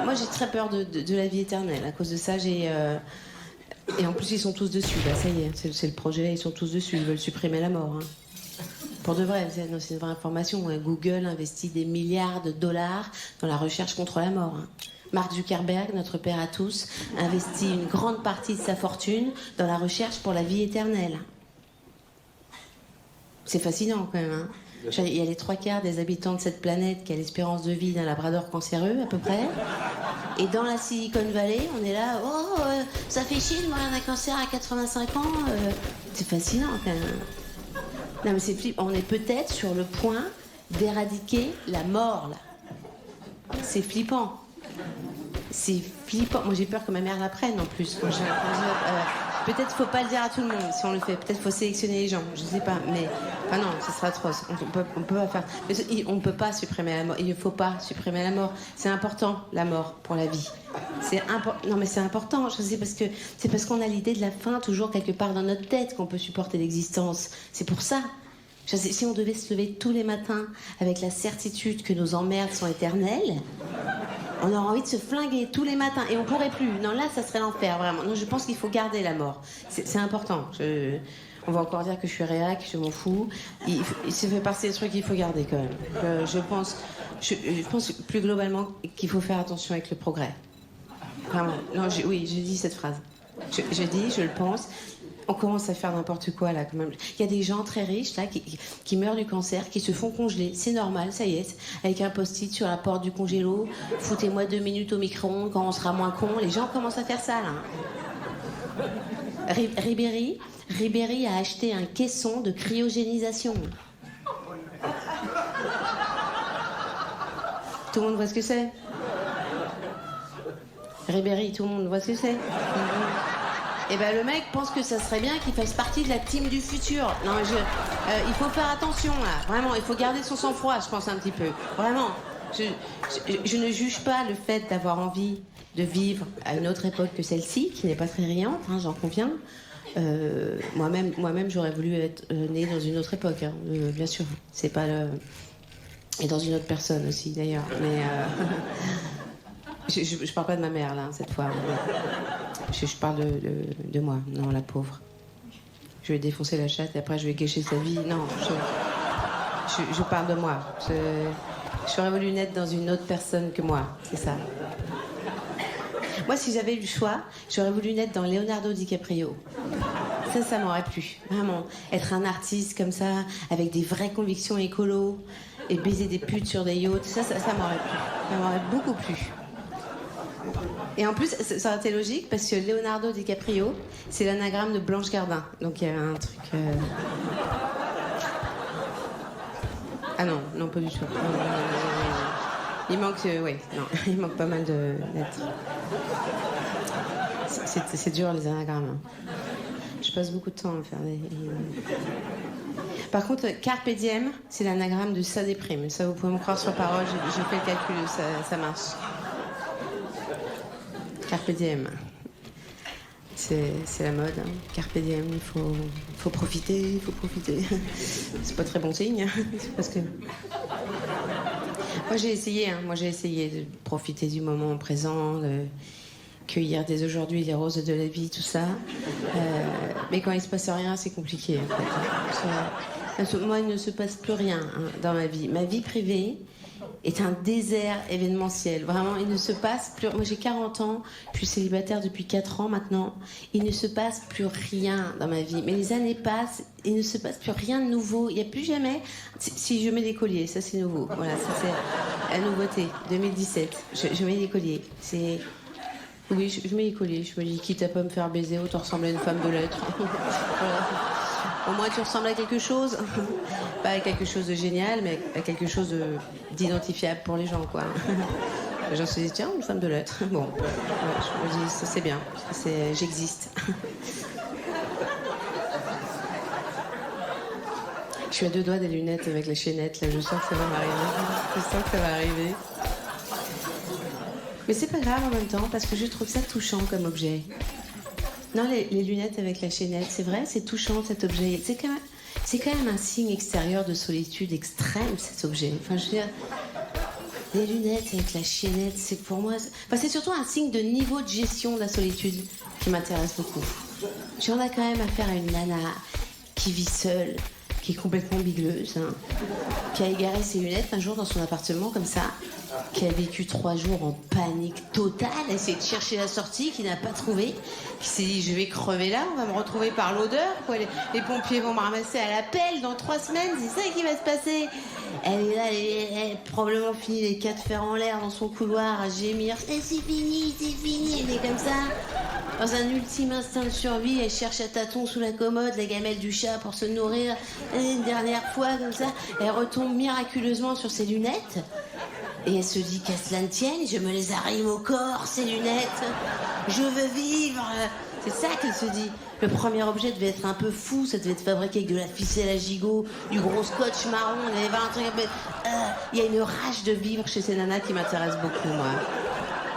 Moi j'ai très peur de la vie éternelle. À cause de ça, j'ai... Et en plus, ils sont tous dessus. Bah, ça y est, c'est le projet, ils sont tous dessus. Ils veulent supprimer la mort. Hein. Pour de vrai, c'est une vraie information. Hein. Google investit des milliards de dollars dans la recherche contre la mort. Hein. Mark Zuckerberg, notre père à tous, investit une grande partie de sa fortune dans la recherche pour la vie éternelle. C'est fascinant quand même. Hein. Il y a les 3/4 des habitants de cette planète qui a l'espérance de vie d'un labrador cancéreux, à peu près. Et dans la Silicon Valley, on est là, ça fait chier de mourir d'un cancer à 85 ans. C'est fascinant quand même. Non mais c'est flippant. On est peut-être sur le point d'éradiquer la mort, là. C'est flippant. C'est flippant. Moi j'ai peur que ma mère l'apprenne en plus. Peut-être faut pas le dire à tout le monde si on le fait. Peut-être faut sélectionner les gens. Je sais pas. Mais enfin non, ce sera atroce. On peut pas faire. Mais on peut pas supprimer la mort. Il ne faut pas supprimer la mort. C'est important la mort pour la vie. Non mais c'est important. Je sais c'est parce qu'on a l'idée de la fin toujours quelque part dans notre tête qu'on peut supporter l'existence. C'est pour ça. Si on devait se lever tous les matins avec la certitude que nos emmerdes sont éternelles, on aurait envie de se flinguer tous les matins et on pourrait plus. Non, là, ça serait l'enfer, vraiment. Non, je pense qu'il faut garder la mort. C'est important. On va encore dire que je suis réac, je m'en fous. Ça fait partie des trucs qu'il faut garder quand même. Je pense plus globalement qu'il faut faire attention avec le progrès. Vraiment. Non, oui, je dis cette phrase. Je le pense. On commence à faire n'importe quoi là quand même. Il y a des gens très riches là qui meurent du cancer, qui se font congeler. C'est normal, ça y est. Avec un post-it sur la porte du congélo. Foutez-moi 2 minutes au micro-ondes quand on sera moins con. Les gens commencent à faire ça là. Ribéry a acheté un caisson de cryogénisation. Tout le monde voit ce que c'est? Ribéry, tout le monde voit ce que c'est? Et ben le mec pense que ça serait bien qu'il fasse partie de la team du futur. Non, il faut faire attention là, vraiment, il faut garder son sang-froid, je pense un petit peu. Vraiment, je ne juge pas le fait d'avoir envie de vivre à une autre époque que celle-ci, qui n'est pas très riante, hein, j'en conviens. Moi-même, j'aurais voulu être née dans une autre époque, hein, bien sûr. C'est pas le... Et dans une autre personne aussi, d'ailleurs. Mais je parle pas de ma mère là cette fois. Je parle de moi, non, la pauvre. Je vais défoncer la chatte et après je vais gâcher sa vie. Non, je parle de moi. J'aurais voulu naître dans une autre personne que moi, c'est ça. Moi, si j'avais eu le choix, j'aurais voulu naître dans Leonardo DiCaprio. Ça m'aurait plu, vraiment. Être un artiste comme ça, avec des vraies convictions écolo, et baiser des putes sur des yachts, ça m'aurait plu. Ça m'aurait beaucoup plu. Et en plus, ça aurait été logique parce que Leonardo DiCaprio, c'est l'anagramme de Blanche Gardin. Donc il y a un truc. Ah non, pas du tout. Il manque, il manque pas mal de lettres. C'est dur les anagrammes. Je passe beaucoup de temps à faire des. Par contre, Carpe Diem, c'est l'anagramme de ça déprime. Ça, vous pouvez me croire sur parole, j'ai fait le calcul, ça marche. Carpe Diem. C'est la mode. Hein. Carpe Diem, il faut profiter, C'est pas très bon signe, parce que... Moi, j'ai essayé de profiter du moment présent, de cueillir dès aujourd'hui les roses de la vie, tout ça. Mais quand il se passe rien, c'est compliqué, en fait. Moi, il ne se passe plus rien dans ma vie. Ma vie privée est un désert événementiel. Vraiment, il ne se passe plus... Moi, j'ai 40 ans, je suis célibataire depuis 4 ans maintenant. Il ne se passe plus rien dans ma vie. Mais les années passent, il ne se passe plus rien de nouveau. Il n'y a plus jamais... Si je mets des colliers, ça c'est nouveau. Voilà, ça c'est la nouveauté, 2017. Je mets des colliers. C'est... Oui, je mets des colliers. Je me dis, quitte à pas me faire baiser, autant ressembler à une femme de lettres. Voilà. Au moins, tu ressembles à quelque chose. Pas à quelque chose de génial, mais à quelque chose d'identifiable pour les gens, quoi. Les gens se disent, tiens, une femme de lettres. Bon, ouais, je me dis, ça c'est bien. J'existe. Je suis à 2 doigts des lunettes avec la chaînette, là. Je sens que ça va m'arriver. Mais c'est pas grave en même temps, parce que je trouve ça touchant comme objet. Non, les lunettes avec la chaînette, c'est vrai, c'est touchant cet objet. C'est quand même un signe extérieur de solitude extrême, cet objet. Enfin, je veux dire, Les lunettes avec la chaînette, c'est pour moi... Enfin, c'est surtout un signe de niveau de gestion de la solitude qui m'intéresse beaucoup. J'en ai quand même affaire à une nana qui vit seule, qui est complètement bigleuse, hein, qui a égaré ses lunettes un jour dans son appartement comme ça, qui a vécu 3 jours en panique totale, a essayé de chercher la sortie, qui n'a pas trouvé, qui s'est dit je vais crever là, on va me retrouver par l'odeur, quoi. Les pompiers vont me ramasser à la pelle dans 3 semaines, c'est ça qui va se passer. Elle est là, elle a probablement fini les 4 fers en l'air dans son couloir à gémir. C'est fini, elle est comme ça. Dans un ultime instinct de survie, elle cherche à tâtons sous la commode la gamelle du chat pour se nourrir. Et une dernière fois, comme ça, elle retombe miraculeusement sur ses lunettes. Et elle se dit qu'à cela ne tienne, je me les arrime au corps, ces lunettes. Je veux vivre. C'est ça qu'elle se dit. Le premier objet devait être un peu fou, ça devait être fabriqué avec de la ficelle à gigot, du gros scotch marron, il y avait un truc un peu... Il y a une rage de vivre chez ces nanas qui m'intéresse beaucoup, moi.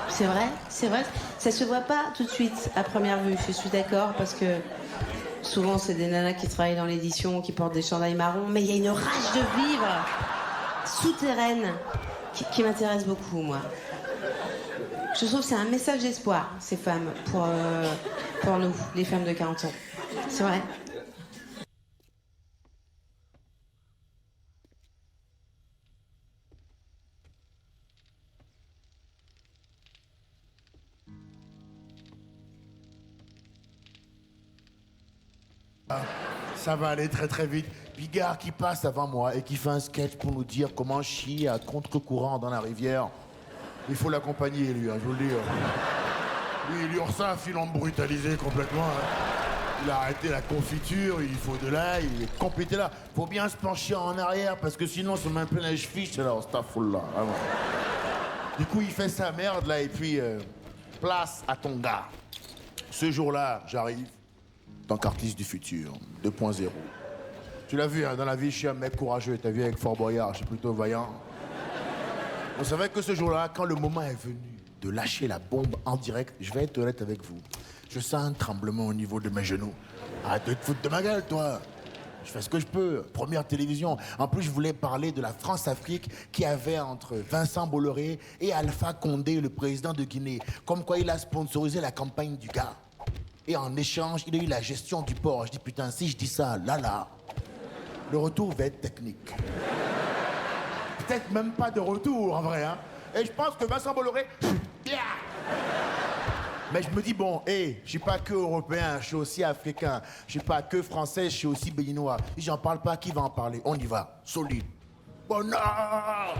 C'est vrai. Ça se voit pas tout de suite, à première vue, je suis d'accord, parce que souvent c'est des nanas qui travaillent dans l'édition, qui portent des chandails marrons, mais il y a une rage de vivre souterraine qui m'intéresse beaucoup, moi. Je trouve que c'est un message d'espoir, ces femmes, pour nous, les femmes de 40 ans. C'est vrai. Ça va aller très très vite. Bigard qui passe avant moi et qui fait un sketch pour nous dire comment chier à contre-courant dans la rivière. Il faut l'accompagner, lui, hein, je vous le dis. Lui, l'URSSAF, il l'a brutalisé complètement. Hein. Il a arrêté la confiture, il faut de l'ail, il est complété là. Faut bien se pencher en arrière parce que sinon, on se met un peu les chevilles, c'est là, on se tafoule là, vraiment. Du coup, il fait sa merde là et puis place à ton gars. Ce jour-là, j'arrive dans Cartis du futur, 2.0. Tu l'as vu, hein, dans la vie, je suis un mec courageux. T'as vu avec Fort Boyard, je suis plutôt vaillant. On savait que ce jour-là, quand le moment est venu de lâcher la bombe en direct, je vais être honnête avec vous. Je sens un tremblement au niveau de mes genoux. Arrête de te foutre de ma gueule, toi. Je fais ce que je peux. Première télévision. En plus, je voulais parler de la France-Afrique qui avait entre Vincent Bolloré et Alpha Condé, le président de Guinée. Comme quoi il a sponsorisé la campagne du gars. Et en échange, il a eu la gestion du port. Je dis, putain, si je dis ça, là, le retour va être technique. Peut-être même pas de retour, en vrai, hein. Et je pense que Vincent Bolloré... Mais je me dis, bon, je suis pas que européen, je suis aussi africain. Je suis pas que français, je suis aussi béninois. Si j'en parle pas, qui va en parler? On y va, solide. Bonheur!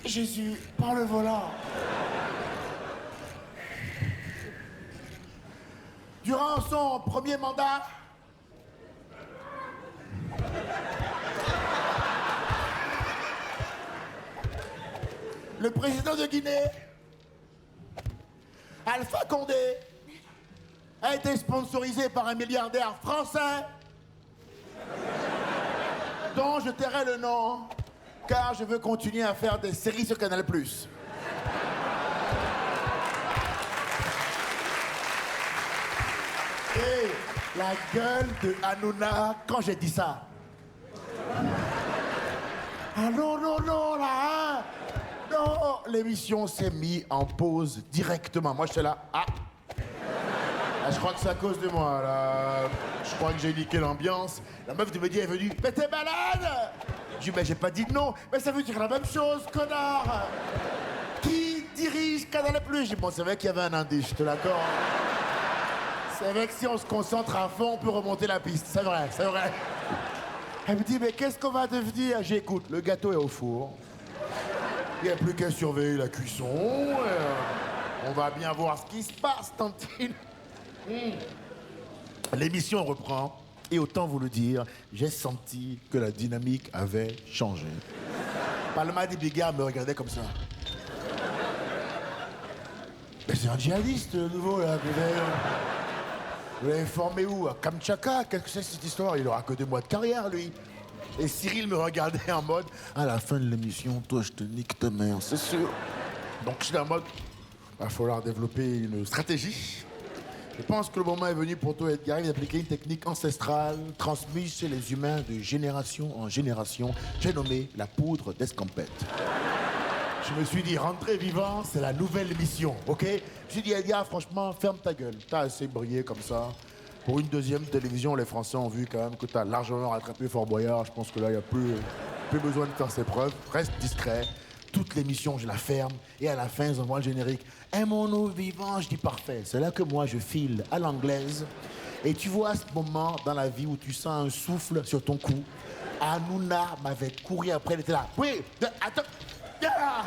Jésus, par le volant. Durant son premier mandat, le président de Guinée, Alpha Condé, a été sponsorisé par un milliardaire français dont je tairai le nom car je veux continuer à faire des séries sur Canal+. Et la gueule de Hanouna quand j'ai dit ça. Ah non, là, hein. Non, l'émission s'est mise en pause directement. Moi, j'étais là, je crois que c'est à cause de moi, là. Je crois que j'ai niqué l'ambiance. La meuf de Mehdi est venue, mais t'es malade? Je dis, mais j'ai pas dit non. Mais ça veut dire la même chose, connard. Qui dirige Canal+? Je dis, bon, c'est vrai qu'il y avait un indice, je te l'accorde. C'est vrai que si on se concentre à fond, on peut remonter la piste. C'est vrai. Elle me dit, mais qu'est-ce qu'on va devenir? J'écoute, le gâteau est au four. Il n'y a plus qu'à surveiller la cuisson. On va bien voir ce qui se passe, tantine. L'émission reprend. Et autant vous le dire, j'ai senti que la dynamique avait changé. Palma de Bigard me regardait comme ça. Mais c'est un djihadiste, le nouveau, là. Vous l'avez formé où? À Kamtchatka? Qu'est-ce que c'est cette histoire? Il aura que 2 mois de carrière, lui. Et Cyril me regardait en mode, à la fin de l'émission, toi, je te nique ta mère, c'est sûr. Donc je suis en mode, il va falloir développer une stratégie. Je pense que le moment est venu pour toi, Edgar, d'appliquer une technique ancestrale transmise chez les humains de génération en génération. J'ai nommé la poudre d'escampette. Je me suis dit, rentrer vivant, c'est la nouvelle mission, ok? Je me suis dit, Edgar, franchement, ferme ta gueule. T'as assez brillé comme ça. Pour une deuxième télévision, les Français ont vu quand même que t'as largement rattrapé Fort Boyard. Je pense que là, il n'y a plus besoin de faire ses preuves. Reste discret. Toute l'émission, je la ferme. Et à la fin, ils envoient le générique. Aimons-nous vivants, je dis parfait. C'est là que moi, je file à l'anglaise. Et tu vois ce moment dans la vie où tu sens un souffle sur ton cou. Hanouna m'avait couru après, elle était là. Oui, attends. Ah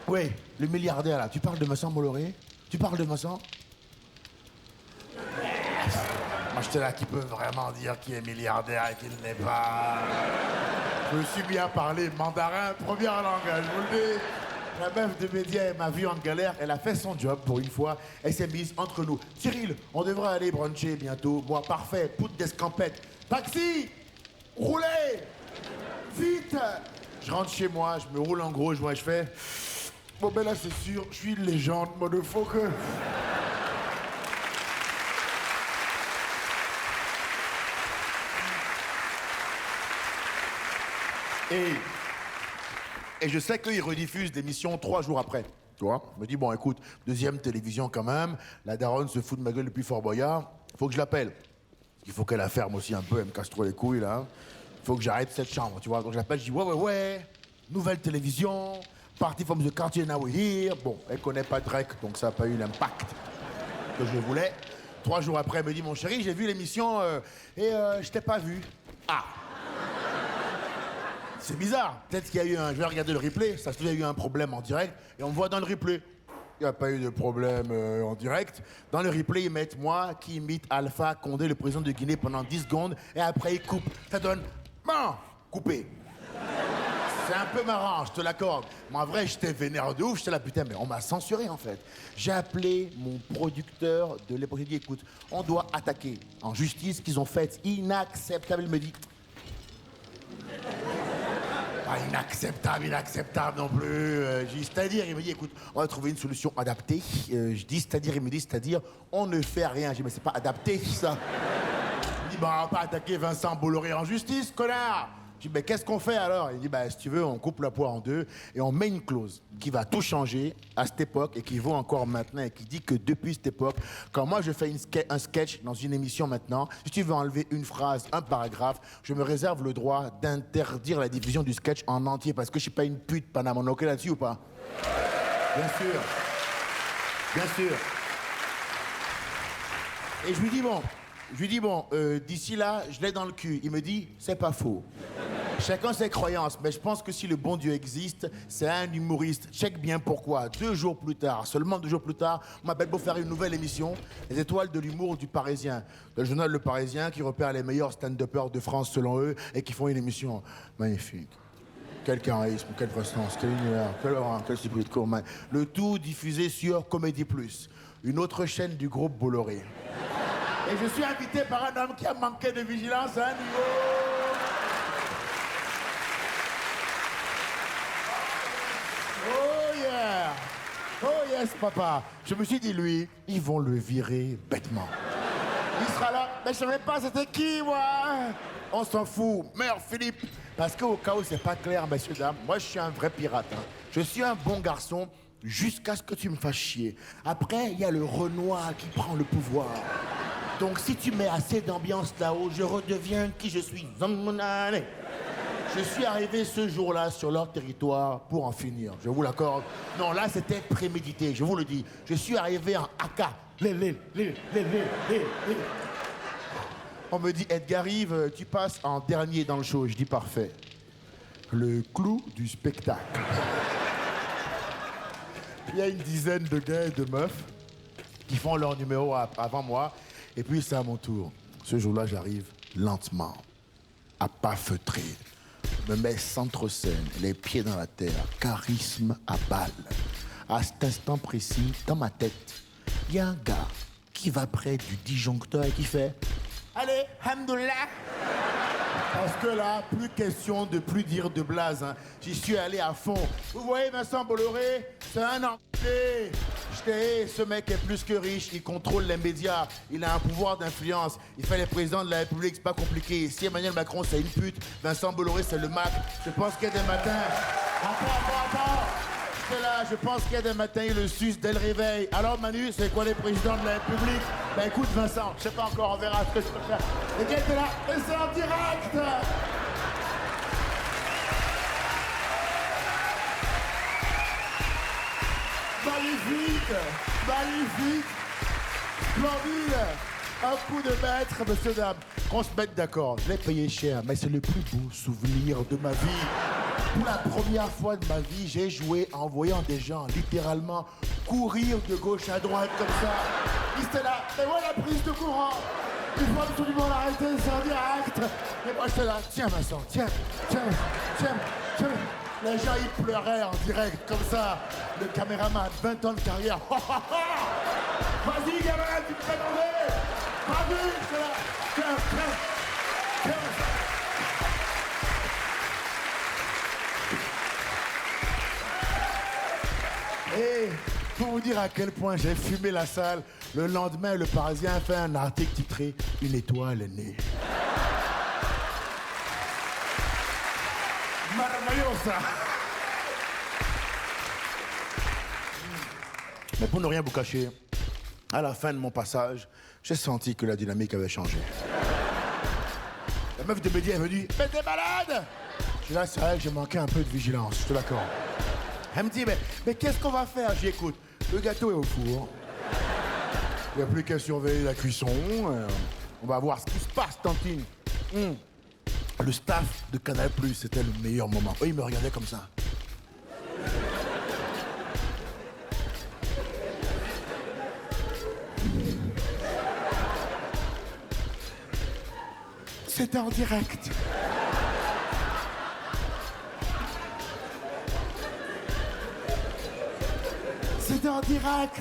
oui, le milliardaire là. Tu parles de Vincent Bolloré? Tu parles de Vincent? Moi, j'étais là, qui peut vraiment dire qui est milliardaire et qui ne l'est pas? Je me suis bien parlé mandarin, première langue, je vous le dis. La meuf de média, elle m'a vu en galère, elle a fait son job pour une fois, elle s'est mise entre nous. Cyril, on devrait aller bruncher bientôt. Moi, parfait, poudre d'escampette. Taxi! Roulez! Vite! Je rentre chez moi, je me roule en gros, je fais... Bon ben là, c'est sûr, je suis une légende, motherfucker. Et je sais qu'ils rediffusent l'émission 3 jours après. Tu vois? Je me dis, bon, écoute, deuxième télévision quand même. La daronne se fout de ma gueule depuis Fort Boyard. Faut que je l'appelle. Il faut qu'elle la ferme aussi un peu, elle me casse trop les couilles, là. Il faut que j'arrête cette chambre, tu vois? Donc je l'appelle, je dis, ouais. Nouvelle télévision. Party from the quartier now we're here. Bon, elle connaît pas Drake, donc ça n'a pas eu l'impact que je voulais. 3 jours après, elle me dit, mon chéri, j'ai vu l'émission et je t'ai pas vu. Ah! C'est bizarre. Peut-être qu'il y a eu un... Je vais regarder le replay. Ça se trouve, il y a eu un problème en direct. Et on me voit dans le replay. Il n'y a pas eu de problème en direct. Dans le replay, ils mettent moi qui imite Alpha Condé, le président de Guinée, pendant 10 secondes. Et après, ils coupent. Ça donne... Bon, coupé. C'est un peu marrant, je te l'accorde. Mais en vrai, j'étais vénère de ouf. J'étais là, putain, mais on m'a censuré, en fait. J'ai appelé mon producteur de l'époque. J'ai dit, écoute, on doit attaquer en justice ce qu'ils ont fait. Inacceptable. Il me dit... Pas inacceptable non plus. Je dis, c'est-à-dire, il me dit, écoute, on va trouver une solution adaptée. Je dis, c'est-à-dire, il me dit, c'est-à-dire, on ne fait rien. Je dis, mais c'est pas adapté, ça. Il dit, bah, on va pas attaquer Vincent Bolloré en justice, connard. Je dis, mais qu'est-ce qu'on fait alors? Il dit, bah, si tu veux, on coupe la poire en deux et on met une clause qui va tout changer à cette époque et qui vaut encore maintenant et qui dit que depuis cette époque, quand moi je fais un sketch dans une émission maintenant, si tu veux enlever une phrase, un paragraphe, je me réserve le droit d'interdire la diffusion du sketch en entier parce que je suis pas une pute, Panama. On est OK là-dessus ou pas? Bien sûr. Bien sûr. Et je lui dis, bon, d'ici là, je l'ai dans le cul. Il me dit, c'est pas faux. Chacun ses croyances, mais je pense que si le bon Dieu existe, c'est un humoriste. Check bien pourquoi. 2 jours plus tard, seulement 2 jours plus tard, on m'appelle pour faire une nouvelle émission, Les Étoiles de l'humour du Parisien. Le journal Le Parisien qui repère les meilleurs stand-uppers de France selon eux et qui font une émission magnifique. Quel charisme, quelle prestance, quel univers, quel cycle de cours. Le tout diffusé sur Comédie Plus, une autre chaîne du groupe Bolloré. Et je suis invité par un homme qui a manqué de vigilance à un niveau... Oh yeah! Oh yes, papa! Je me suis dit, lui, ils vont le virer bêtement. Il sera là, mais je savais pas c'était qui, moi! On s'en fout, meurs Philippe! Parce qu'au cas où c'est pas clair, messieurs, dames, moi je suis un vrai pirate. Hein. Je suis un bon garçon jusqu'à ce que tu me fasses chier. Après, il y a le Renoir qui prend le pouvoir. Donc si tu mets assez d'ambiance là-haut, je redeviens qui je suis. Je suis arrivé ce jour-là sur leur territoire pour en finir. Je vous l'accorde. Non, là, c'était prémédité, je vous le dis. Je suis arrivé en AK. On me dit, Edgar Yves, tu passes en dernier dans le show. Je dis, parfait. Le clou du spectacle. Il y a une dizaine de gars et de meufs qui font leur numéro avant moi. Et puis, c'est à mon tour. Ce jour-là, j'arrive lentement, à pas feutrer. Je me mets centre-scène, les pieds dans la terre, charisme à balle. À cet instant précis, dans ma tête, il y a un gars qui va près du disjoncteur et qui fait « Allez, hamdoullah !» Parce que là, plus question de plus dire de blaze. Hein. J'y suis allé à fond. Vous voyez Vincent Bolloré, c'est un enculé. Je ce mec est plus que riche, il contrôle les médias, il a un pouvoir d'influence, il fait les présidents de la République, c'est pas compliqué. Si Emmanuel Macron c'est une pute, Vincent Bolloré c'est le Mac. Je pense qu'il y a des matins... Attends. C'est là, je pense qu'il y a des matins, il le suce dès le réveil. Alors Manu, c'est quoi les présidents de la République? Bah écoute Vincent, je sais pas encore, on verra ce que je peux faire. Et quel était là? Et c'est en direct! Magnifique, splendide, un coup de maître, monsieur, dame. Qu'on se mette d'accord, je l'ai payé cher, mais c'est le plus beau souvenir de ma vie. Pour la première fois de ma vie, j'ai joué en voyant des gens littéralement courir de gauche à droite comme ça. Ils étaient là, mais voilà la prise de courant. Il faut absolument l'arrêter, c'est en direct. Et moi j'étais là, tiens Vincent, tiens. Les gens, ils pleuraient en direct, comme ça. Le caméraman, 20 ans de carrière. Vas-y, gamin, tu te fais tomber. Vas-y, c'est là. Tiens. Et pour vous dire à quel point j'ai fumé la salle, le lendemain, le Parisien a fait un article titré « Une étoile est née ». Maravillosa. Mais pour ne rien vous cacher, à la fin de mon passage, j'ai senti que la dynamique avait changé. La meuf de média est venue, mais t'es malade! Je suis là, c'est vrai que j'ai manqué un peu de vigilance, je suis d'accord. Elle me dit, mais qu'est-ce qu'on va faire? J'y écoute. Le gâteau est au four. Il n'y a plus qu'à surveiller la cuisson. On va voir ce qui se passe, Tantine. Le staff de Canal+, c'était le meilleur moment. Eux, ils me regardaient comme ça. C'était en direct. C'était en direct.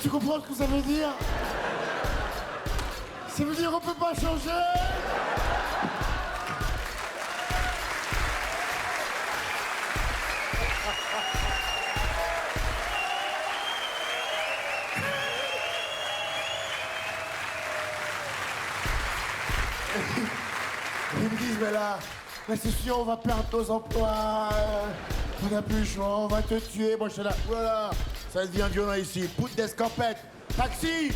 Tu comprends ce que ça veut dire? Ça veut dire on peut pas changer. Ils me disent, mais c'est sûr, on va perdre nos emplois. On n'a plus le choix, on va te tuer. Moi, je suis là, voilà, ça devient violent ici. Poutre d'escampette, taxi,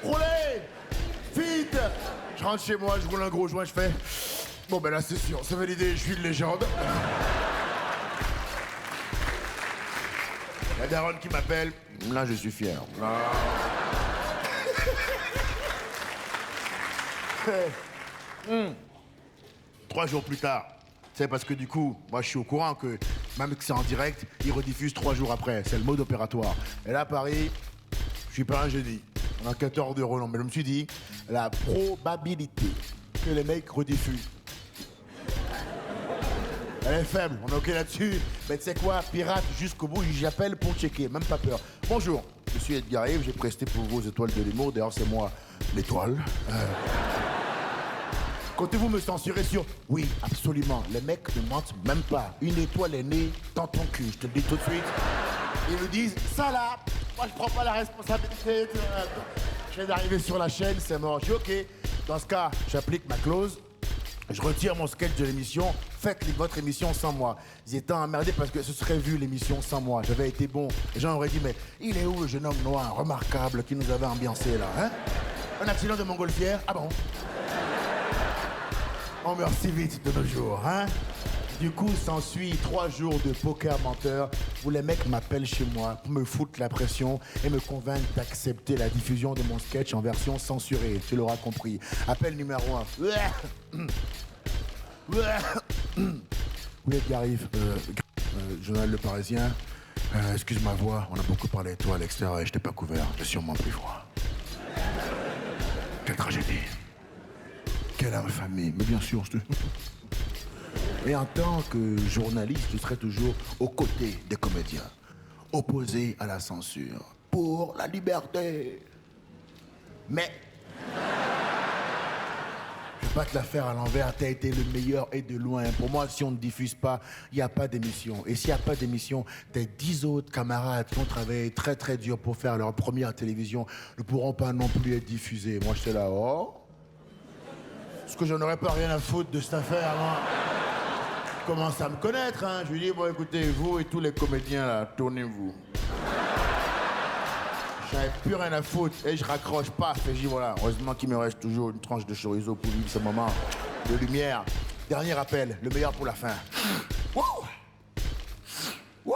roulez, vite. Je rentre chez moi, je roule un gros joint, je fais, bon, ben là, c'est sûr, c'est validé, je suis une légende. La daronne qui m'appelle, là, je suis fier. Là. 3 jours plus tard, c'est parce que du coup, moi je suis au courant que même que c'est en direct, ils rediffusent 3 jours après. C'est le mode opératoire. Et là, à Paris, je suis pas un génie. On a 14 de relance. Mais je me suis dit, la probabilité que les mecs rediffusent, elle est faible. On est OK là-dessus. Mais tu sais quoi, pirate jusqu'au bout, j'appelle pour checker. Même pas peur. Bonjour, je suis Edgar Yves, j'ai presté pour vos étoiles de l'humour. D'ailleurs, c'est moi l'étoile. Comptez-vous me censurer sur... Oui, absolument. Les mecs ne mentent même pas. Une étoile est née dans ton cul, je te le dis tout de suite. Ils me disent, ça là, moi je prends pas la responsabilité. Je viens d'arriver sur la chaîne, c'est mort. Je dis, OK. Dans ce cas, j'applique ma clause. Je retire mon sketch de l'émission. Faites votre émission sans moi. Ils étaient emmerdés parce que ce serait vu l'émission sans moi. J'avais été bon. Les gens auraient dit, mais il est où le jeune homme noir remarquable qui nous avait ambiancé là, hein? Un accident de montgolfière? Ah bon? On meurt si vite de nos jours, hein? Du coup, s'ensuit 3 jours de poker menteur où les mecs m'appellent chez moi pour me foutre la pression et me convaincre d'accepter la diffusion de mon sketch en version censurée. Tu l'auras compris. Appel numéro 1. Oui, Edgar Yves, journal Le Parisien. Excuse ma voix, on a beaucoup parlé de toi à l'extérieur et je t'ai pas couvert. J'ai sûrement pris froid. Quelle tragédie. Quelle infamie. Mais bien sûr, Et en tant que journaliste, je serai toujours aux côtés des comédiens, opposé à la censure, pour la liberté. Mais Je vais pas te la faire à l'envers, t'as été le meilleur et de loin. Pour moi, si on ne diffuse pas, il n'y a pas d'émission. Et s'il n'y a pas d'émission, tes 10 autres camarades qui ont travaillé très très dur pour faire leur première télévision ne pourront pas non plus être diffusés. Moi, j'étais là, oh. Parce que je n'aurais pas rien à foutre de cette affaire, moi. Je commence à me connaître, hein. Je lui dis, bon, écoutez, vous et tous les comédiens, là, tournez-vous. J'avais plus rien à foutre et je raccroche pas. Et je dis voilà, heureusement qu'il me reste toujours une tranche de chorizo pour vivre ce moment de lumière. Dernier appel, le meilleur pour la fin. Wouh! Wouh!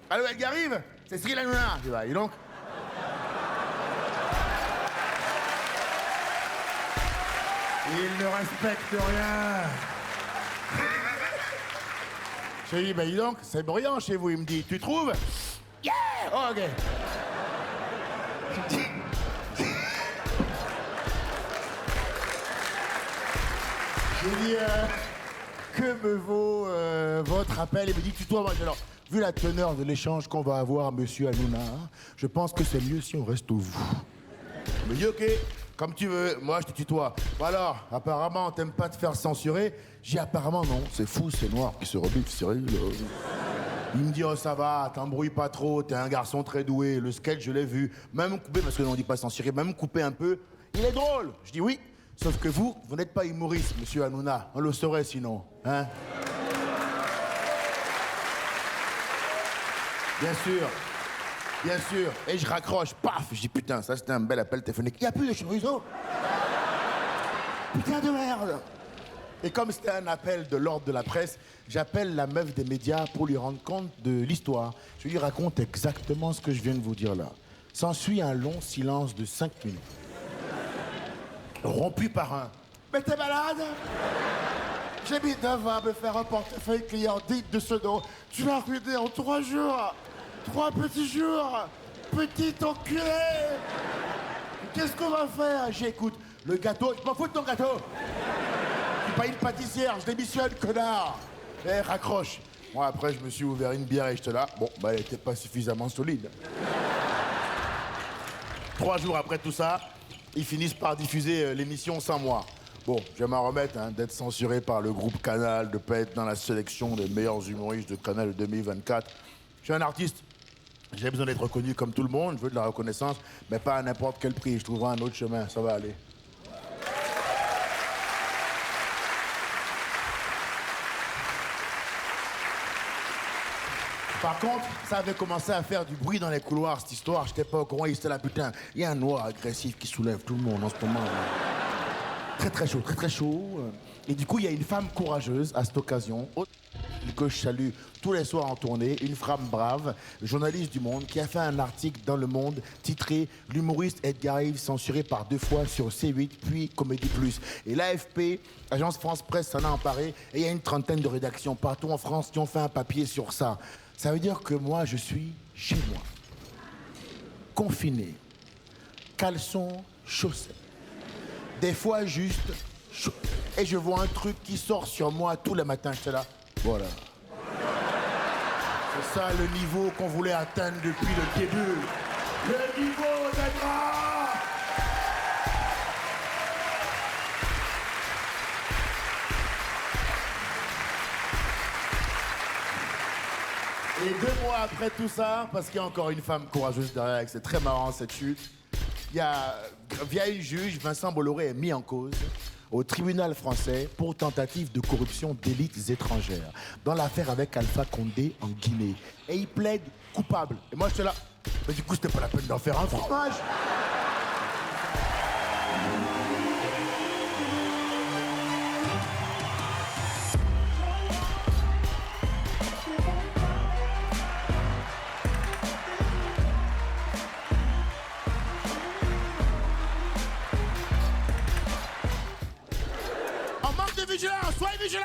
Allô, elle arrive? C'est Cyril Hanouna. Je dis bah, dis donc. Il ne respecte rien. Je lui dis bah, dis donc, c'est brillant chez vous. Il me dit, tu trouves? Yeah! Oh, ok. J'ai dit, que me vaut votre appel? Il me dit, tutoie moi. Alors, vu la teneur de l'échange qu'on va avoir, monsieur Hanouna, hein, je pense que c'est mieux si on reste au vous. Il me dit, ok, comme tu veux, moi je te tutoie. Bon alors, apparemment, t'aimes pas te faire censurer? J'ai dit, apparemment non, c'est fou, c'est noir qui se rebiffe, Cyril. Il me dit, oh ça va, t'embrouilles pas trop, t'es un garçon très doué, le sketch je l'ai vu, même coupé, parce que on dit pas censurer, même coupé un peu, il est drôle. Je dis oui, sauf que vous n'êtes pas humoriste, monsieur Hanouna, on le saurait sinon, hein. Bien sûr, bien sûr, et je raccroche, paf, je dis putain, ça c'était un bel appel téléphonique, il n'y a plus de chorizo. Putain de merde. Et comme c'était un appel de l'ordre de la presse, j'appelle la meuf des médias pour lui rendre compte de l'histoire. Je lui raconte exactement ce que je viens de vous dire là. S'ensuit un long silence de 5 minutes. Rompu par un « Mais t'es malade? J'ai mis 9 ans à me faire un portefeuille client digne de ce nom. Tu l'as ruiné en 3 jours. 3 petits jours. Petit enculé. Qu'est-ce qu'on va faire? J'écoute. Le gâteau, je m'en fous de ton gâteau. Je suis pas une pâtissière, je démissionne, connard. Eh, raccroche. Moi, après, je me suis ouvert une bière et j'étais là. Bon, bah, elle était pas suffisamment solide. 3 jours après tout ça, ils finissent par diffuser l'émission sans moi. Bon, je vais m'en remettre hein, d'être censuré par le groupe Canal, de pas être dans la sélection des meilleurs humoristes de Canal 2024. Je suis un artiste. J'ai besoin d'être reconnu comme tout le monde. Je veux de la reconnaissance, mais pas à n'importe quel prix. Je trouverai un autre chemin, ça va aller. Par contre, ça avait commencé à faire du bruit dans les couloirs, cette histoire. J'étais pas au courant, il était là, putain. Il y a un noir agressif qui soulève tout le monde en ce moment. Très très chaud, très très chaud. Et du coup, il y a une femme courageuse à cette occasion, que je salue tous les soirs en tournée, une femme brave, journaliste du Monde, qui a fait un article dans Le Monde titré « L'humoriste Edgar Yves censuré par 2 fois sur C8, puis Comédie Plus ». Et l'AFP, Agence France Presse, s'en a emparé, et il y a une trentaine de rédactions partout en France qui ont fait un papier sur ça. Ça veut dire que moi, je suis chez moi, confiné, caleçon, chaussettes, des fois juste et je vois un truc qui sort sur moi tous les matins, j'étais là, voilà. C'est ça le niveau qu'on voulait atteindre depuis le début. Le niveau des grands. Et 2 mois après tout ça, parce qu'il y a encore une femme courageuse derrière, c'est très marrant cette chute, via une juge, Vincent Bolloré est mis en cause au tribunal français pour tentative de corruption d'élites étrangères dans l'affaire avec Alpha Condé en Guinée. Et il plaide coupable. Et moi j'étais là, mais du coup c'était pas la peine d'en faire un fromage. Vigilance, soyez vigilants!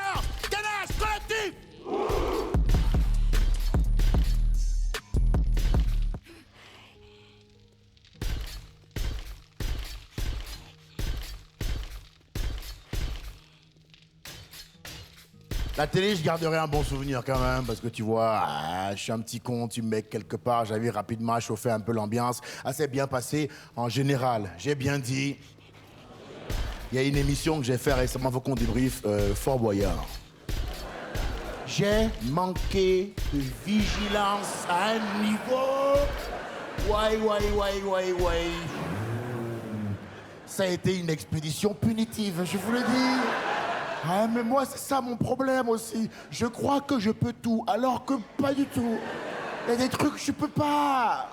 Tenace, collectif! La télé, je garderai un bon souvenir quand même, parce que tu vois, je suis un petit con, tu me mets quelque part, j'avais rapidement chauffé un peu l'ambiance, assez bien passé en général. J'ai bien dit... Il y a une émission que j'ai fait récemment, faut qu'on débriefe, Fort Boyard. J'ai manqué de vigilance à un niveau. Ouais. Ça a été une expédition punitive, je vous le dis. Ah, mais moi, c'est ça mon problème aussi. Je crois que je peux tout, alors que pas du tout. Il y a des trucs que je peux pas.